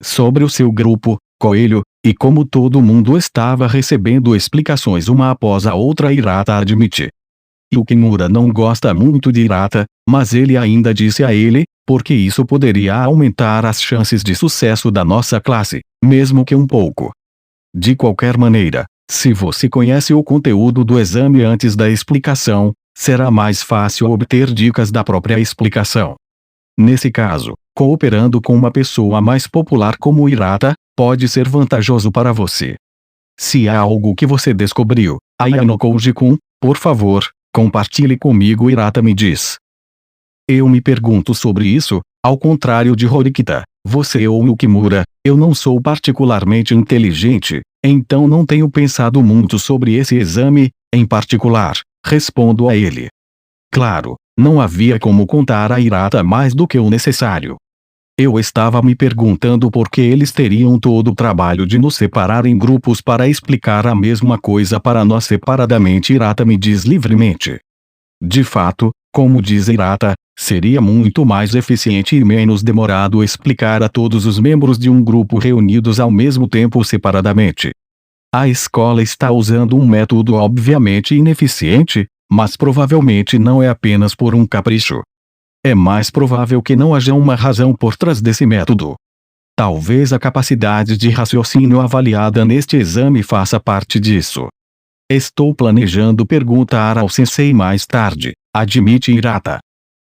Sobre o seu grupo, Coelho, e como todo mundo estava recebendo explicações uma após a outra, Hirata admite. Yukimura não gosta muito de Hirata, mas ele ainda disse a ele, porque isso poderia aumentar as chances de sucesso da nossa classe, mesmo que um pouco. De qualquer maneira, se você conhece o conteúdo do exame antes da explicação, será mais fácil obter dicas da própria explicação. Nesse caso, cooperando com uma pessoa mais popular como Hirata, pode ser vantajoso para você. Se há algo que você descobriu, Ayano Koji-kun, por favor, compartilhe comigo, Hirata me diz. Eu me pergunto sobre isso, ao contrário de Horikita, você ou Yukimura, eu não sou particularmente inteligente, então não tenho pensado muito sobre esse exame, em particular, respondo a ele. Claro, não havia como contar a Hirata mais do que o necessário. Eu estava me perguntando por que eles teriam todo o trabalho de nos separar em grupos para explicar a mesma coisa para nós separadamente. Hirata me diz livremente. De fato, como diz Hirata, seria muito mais eficiente e menos demorado explicar a todos os membros de um grupo reunidos ao mesmo tempo separadamente. A escola está usando um método obviamente ineficiente, mas provavelmente não é apenas por um capricho. É mais provável que não haja uma razão por trás desse método. Talvez a capacidade de raciocínio avaliada neste exame faça parte disso. Estou planejando perguntar ao sensei mais tarde, admite Hirata.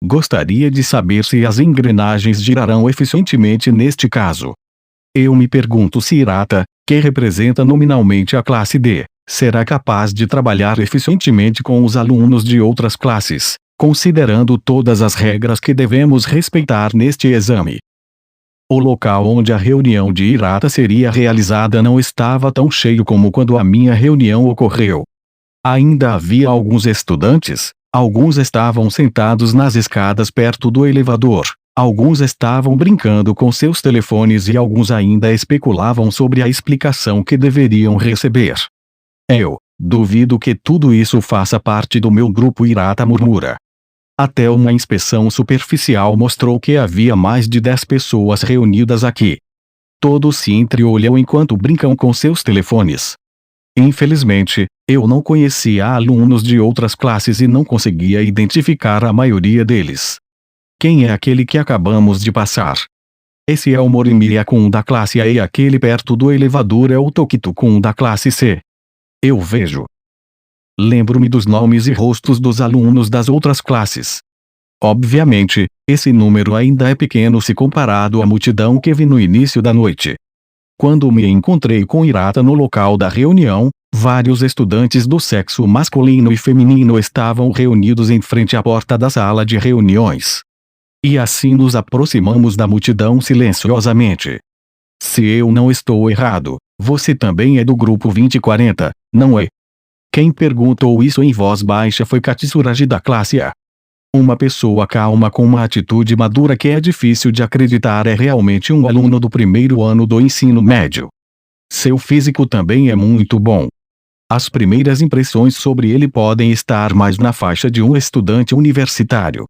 Gostaria de saber se as engrenagens girarão eficientemente neste caso. Eu me pergunto se Hirata, que representa nominalmente a classe D, será capaz de trabalhar eficientemente com os alunos de outras classes, considerando todas as regras que devemos respeitar neste exame. O local onde a reunião de Hirata seria realizada não estava tão cheio como quando a minha reunião ocorreu. Ainda havia alguns estudantes, alguns estavam sentados nas escadas perto do elevador, alguns estavam brincando com seus telefones e alguns ainda especulavam sobre a explicação que deveriam receber. Eu duvido que tudo isso faça parte do meu grupo, Hirata murmura. Até uma inspeção superficial mostrou que havia mais de 10 pessoas reunidas aqui. Todos se entreolham enquanto brincam com seus telefones. Infelizmente, eu não conhecia alunos de outras classes e não conseguia identificar a maioria deles. Quem é aquele que acabamos de passar? Esse é o Morimiya-kun da classe A e aquele perto do elevador é o Tokito-kun da classe C. Eu vejo. Lembro-me dos nomes e rostos dos alunos das outras classes. Obviamente, esse número ainda é pequeno se comparado à multidão que vi no início da noite. Quando me encontrei com Hirata no local da reunião, vários estudantes do sexo masculino e feminino estavam reunidos em frente à porta da sala de reuniões. E assim nos aproximamos da multidão silenciosamente. Se eu não estou errado, você também é do grupo 2040, não é? Quem perguntou isso em voz baixa foi Katsuragi da classe A. Uma pessoa calma com uma atitude madura que é difícil de acreditar é realmente um aluno do primeiro ano do ensino médio. Seu físico também é muito bom. As primeiras impressões sobre ele podem estar mais na faixa de um estudante universitário.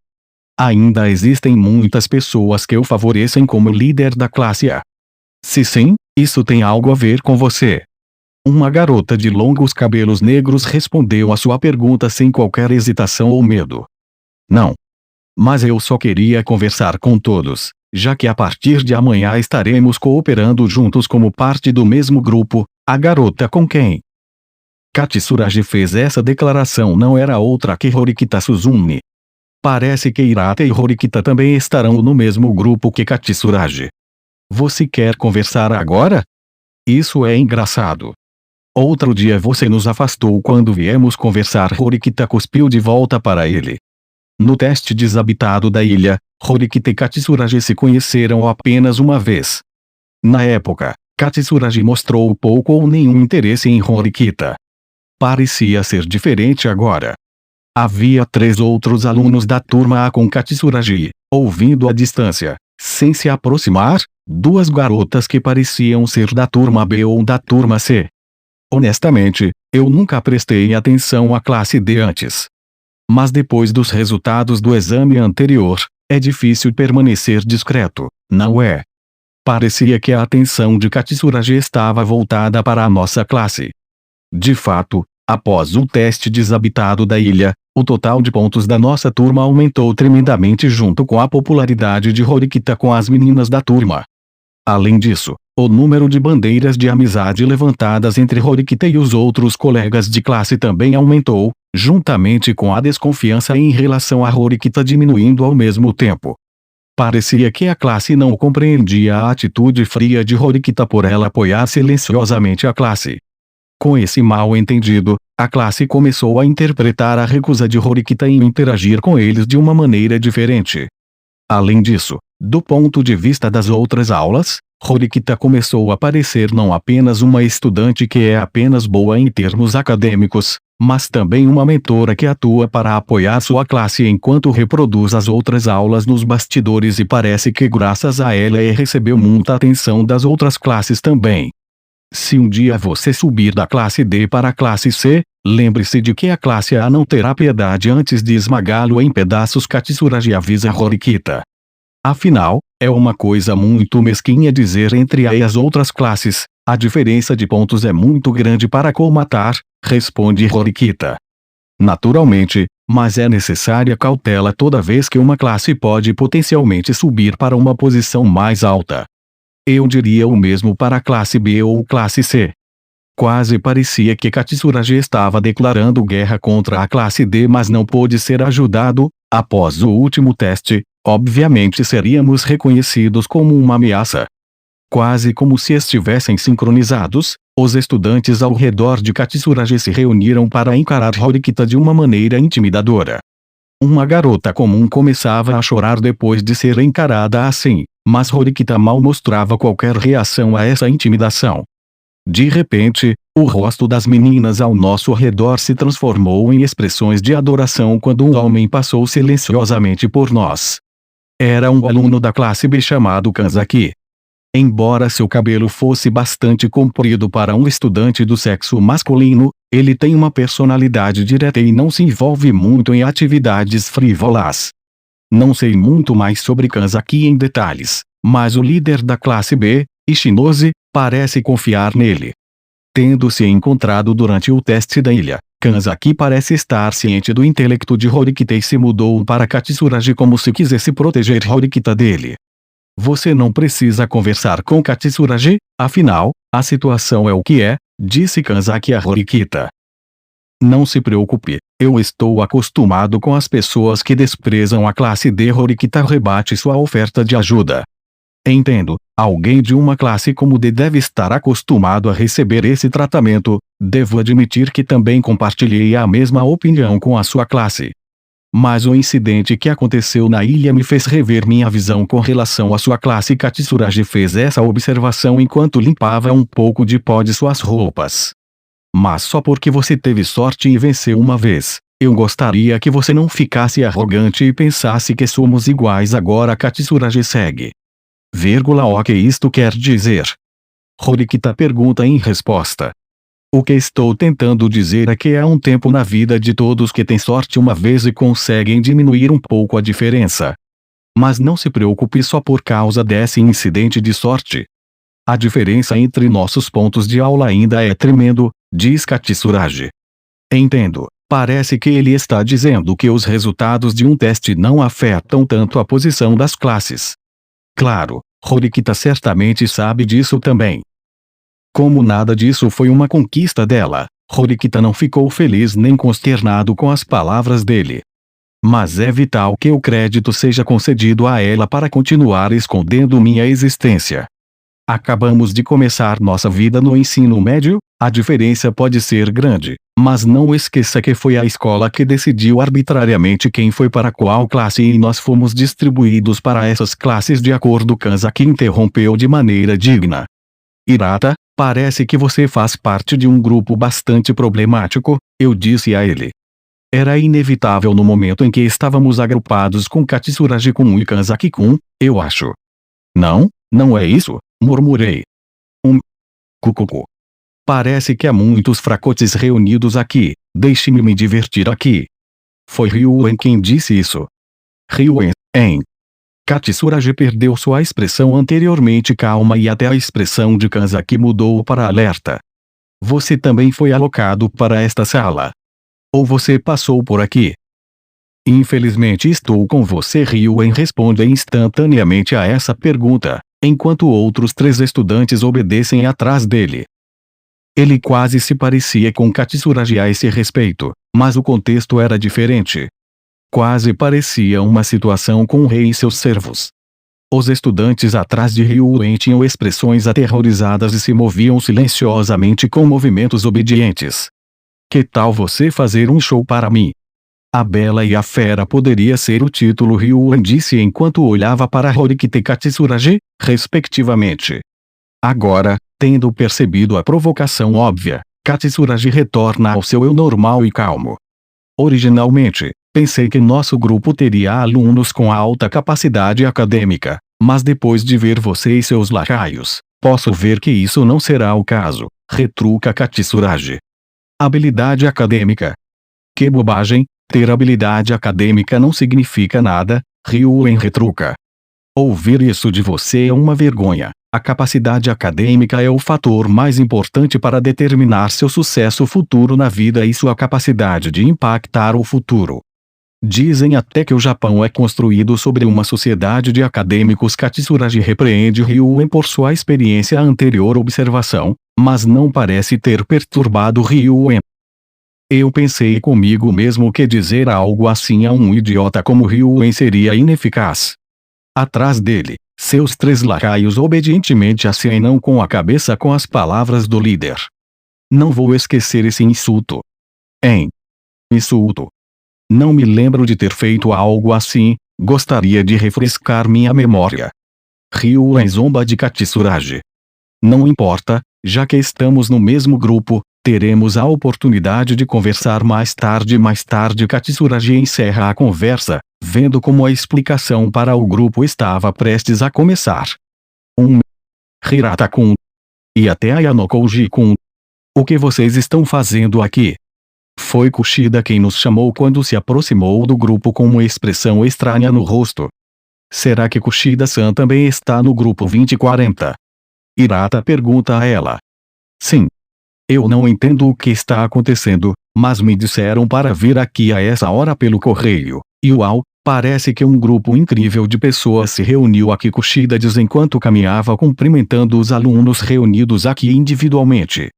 Ainda existem muitas pessoas que o favorecem como líder da classe A. Se sim, isso tem algo a ver com você. Uma garota de longos cabelos negros respondeu a sua pergunta sem qualquer hesitação ou medo. Não. Mas eu só queria conversar com todos, já que a partir de amanhã estaremos cooperando juntos como parte do mesmo grupo. A garota com quem Katsuragi fez essa declaração não era outra que Horikita Suzumi. Parece que Hirata e Horikita também estarão no mesmo grupo que Katsuragi. Você quer conversar agora? Isso é engraçado. Outro dia você nos afastou quando viemos conversar. Horikita cuspiu de volta para ele. No teste desabitado da ilha, Horikita e Katsuragi se conheceram apenas uma vez. Na época, Katsuragi mostrou pouco ou nenhum interesse em Horikita. Parecia ser diferente agora. Havia 3 outros alunos da turma A com Katsuragi, ouvindo à distância, sem se aproximar, 2 garotas que pareciam ser da turma B ou da turma C. Honestamente, eu nunca prestei atenção à classe D antes. Mas depois dos resultados do exame anterior, é difícil permanecer discreto, não é? Parecia que a atenção de Katsuragi estava voltada para a nossa classe. De fato, após o teste desabitado da ilha, o total de pontos da nossa turma aumentou tremendamente junto com a popularidade de Horikita com as meninas da turma. Além disso, o número de bandeiras de amizade levantadas entre Horikita e os outros colegas de classe também aumentou, juntamente com a desconfiança em relação a Horikita diminuindo ao mesmo tempo. Parecia que a classe não compreendia a atitude fria de Horikita por ela apoiar silenciosamente a classe. Com esse mal-entendido, a classe começou a interpretar a recusa de Horikita em interagir com eles de uma maneira diferente. Além disso, do ponto de vista das outras aulas, Horikita começou a parecer não apenas uma estudante que é apenas boa em termos acadêmicos, mas também uma mentora que atua para apoiar sua classe enquanto reproduz as outras aulas nos bastidores e parece que graças a ela recebeu muita atenção das outras classes também. Se um dia você subir da classe D para a classe C, lembre-se de que a classe A não terá piedade antes de esmagá-lo em pedaços. Katsuragi avisa Horikita. Afinal, é uma coisa muito mesquinha dizer entre A e as outras classes, a diferença de pontos é muito grande para colmatar, responde Horikita. Naturalmente, mas é necessária cautela toda vez que uma classe pode potencialmente subir para uma posição mais alta. Eu diria o mesmo para a classe B ou classe C. Quase parecia que Katsuragi estava declarando guerra contra a classe D, mas não pôde ser ajudado. Após o último teste, obviamente seríamos reconhecidos como uma ameaça. Quase como se estivessem sincronizados, os estudantes ao redor de Katsuragi se reuniram para encarar Horikita de uma maneira intimidadora. Uma garota comum começava a chorar depois de ser encarada assim, mas Horikita mal mostrava qualquer reação a essa intimidação. De repente, o rosto das meninas ao nosso redor se transformou em expressões de adoração quando um homem passou silenciosamente por nós. Era um aluno da classe B chamado Kanzaki. Embora seu cabelo fosse bastante comprido para um estudante do sexo masculino, ele tem uma personalidade direta e não se envolve muito em atividades frívolas. Não sei muito mais sobre Kanzaki em detalhes, mas o líder da classe B, Ishinose, parece confiar nele. Tendo se encontrado durante o teste da ilha, Kanzaki parece estar ciente do intelecto de Horikita e se mudou para Katsuragi como se quisesse proteger Horikita dele. Você não precisa conversar com Katsuragi, afinal, a situação é o que é, disse Kanzaki a Horikita. Não se preocupe, eu estou acostumado com as pessoas que desprezam a classe D. Horikita rebate sua oferta de ajuda. Entendo, alguém de uma classe como D deve estar acostumado a receber esse tratamento. Devo admitir que também compartilhei a mesma opinião com a sua classe. Mas o incidente que aconteceu na ilha me fez rever minha visão com relação à sua classe. Katsuragi fez essa observação enquanto limpava um pouco de pó de suas roupas. mas só porque você teve sorte e venceu uma vez. Eu gostaria que você não ficasse arrogante e pensasse que somos iguais agora. Katsuragi segue. O que isto quer dizer? Horikita pergunta em resposta. O que estou tentando dizer é que há um tempo na vida de todos que tem sorte uma vez e conseguem diminuir um pouco a diferença. Mas não se preocupe só por causa desse incidente de sorte. A diferença entre nossos pontos de aula ainda é tremendo, diz Katsuragi. Entendo. Parece que ele está dizendo que os resultados de um teste não afetam tanto a posição das classes. Claro, Horikita certamente sabe disso também. Como nada disso foi uma conquista dela, Horikita não ficou feliz nem consternado com as palavras dele. Mas é vital que o crédito seja concedido a ela para continuar escondendo minha existência. Acabamos de começar nossa vida no ensino médio, a diferença pode ser grande, mas não esqueça que foi a escola que decidiu arbitrariamente quem foi para qual classe e nós fomos distribuídos para essas classes de acordo. Kanzaki interrompeu de maneira digna. Hirata, parece que você faz parte de um grupo bastante problemático, eu disse a ele. Era inevitável no momento em que estávamos agrupados com Katsuragi-kun e Kanzaki-kun, eu acho. Não é isso, murmurei. Cucucu. Parece que há muitos fracotes reunidos aqui, deixe-me me divertir aqui. Foi Ryuen quem disse isso. Ryuen, hein? Katsuragi perdeu sua expressão anteriormente calma e até a expressão de Kanzaki mudou para alerta. Você também foi alocado para esta sala. Ou você passou por aqui? Infelizmente estou com você. Ryuen responde instantaneamente a essa pergunta, enquanto outros 3 estudantes obedecem atrás dele. Ele quase se parecia com Katsuragi a esse respeito, mas o contexto era diferente. Quase parecia uma situação com o rei e seus servos. Os estudantes atrás de Ryuen tinham expressões aterrorizadas e se moviam silenciosamente com movimentos obedientes. Que tal você fazer um show para mim? A Bela e a Fera poderia ser o título. Ryuen disse enquanto olhava para Horikita e Katsuragi, respectivamente. Agora, tendo percebido a provocação óbvia, Katsuragi retorna ao seu eu normal e calmo. Originalmente, pensei que nosso grupo teria alunos com alta capacidade acadêmica, mas depois de ver você e seus lacaios, posso ver que isso não será o caso, retruca Katsuragi. Habilidade acadêmica? Que bobagem, ter habilidade acadêmica não significa nada, Ryuen retruca. Ouvir isso de você é uma vergonha. A capacidade acadêmica é o fator mais importante para determinar seu sucesso futuro na vida e sua capacidade de impactar o futuro. Dizem até que o Japão é construído sobre uma sociedade de acadêmicos. Katsuragi repreende Ryuen por sua experiência anterior observação, mas não parece ter perturbado Ryuen. Eu pensei comigo mesmo que dizer algo assim a um idiota como Ryuen seria ineficaz. Atrás dele, seus 3 lacaios obedientemente acenam com a cabeça com as palavras do líder. Não vou esquecer esse insulto. Insulto. Não me lembro de ter feito algo assim, gostaria de refrescar minha memória. Ryuen zomba de Katsuragi. Não importa, já que estamos no mesmo grupo, teremos a oportunidade de conversar mais tarde. Katsuragi encerra a conversa, vendo como a explicação para o grupo estava prestes a começar. Hirata-kun. E até Ayano Koji-kun. O que vocês estão fazendo aqui? Foi Kushida quem nos chamou quando se aproximou do grupo com uma expressão estranha no rosto. Será que Kushida-san também está no grupo 2040? Hirata pergunta a ela. Sim. Eu não entendo o que está acontecendo, mas me disseram para vir aqui a essa hora pelo correio. E uau, parece que um grupo incrível de pessoas se reuniu aqui. Kushida diz enquanto caminhava cumprimentando os alunos reunidos aqui individualmente.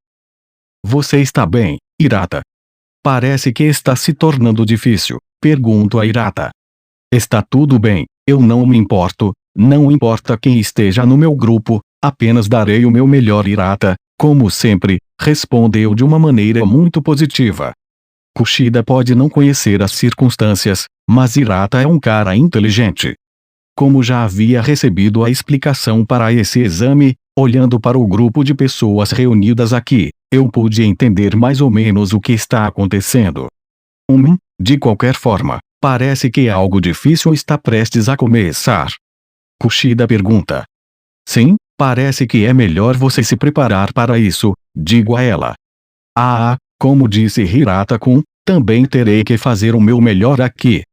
Você está bem, Hirata? Parece que está se tornando difícil, pergunto a Hirata. Está tudo bem, eu não me importo, não importa quem esteja no meu grupo, apenas darei o meu melhor. Hirata, como sempre, respondeu de uma maneira muito positiva. Kushida pode não conhecer as circunstâncias, mas Hirata é um cara inteligente. Como já havia recebido a explicação para esse exame, Olhando para o grupo de pessoas reunidas aqui, eu pude entender mais ou menos o que está acontecendo. De qualquer forma, parece que algo difícil está prestes a começar. Kushida pergunta. Sim, parece que é melhor você se preparar para isso, digo a ela. Como disse Hirata-kun, também terei que fazer o meu melhor aqui.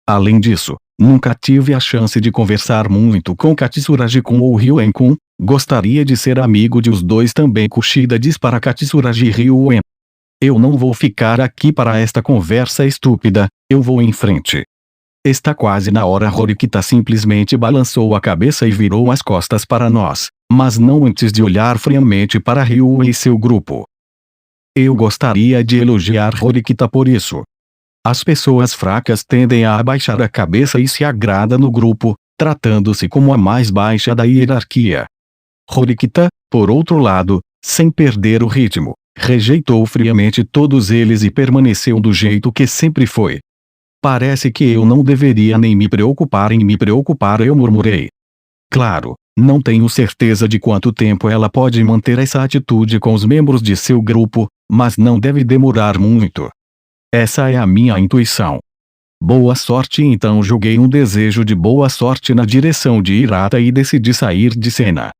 Além disso, nunca tive a chance de conversar muito com Katsuragi-kun ou Ryuen-kun, gostaria de ser amigo de os dois também. Kushida diz para Katsuragi e Ryuen. Eu não vou ficar aqui para esta conversa estúpida, eu vou em frente. Está quase na hora. Horikita simplesmente balançou a cabeça e virou as costas para nós, mas não antes de olhar friamente para Ryuen e seu grupo. Eu gostaria de elogiar Horikita por isso. As pessoas fracas tendem a abaixar a cabeça e se agrada no grupo, tratando-se como a mais baixa da hierarquia. Horikita, por outro lado, sem perder o ritmo, rejeitou friamente todos eles e permaneceu do jeito que sempre foi. Parece que eu não deveria nem me preocupar em me preocupar, eu murmurei. Claro, não tenho certeza de quanto tempo ela pode manter essa atitude com os membros de seu grupo, mas não deve demorar muito. Essa é a minha intuição. Boa sorte. Então joguei um desejo de boa sorte na direção de Hirata e decidi sair de cena.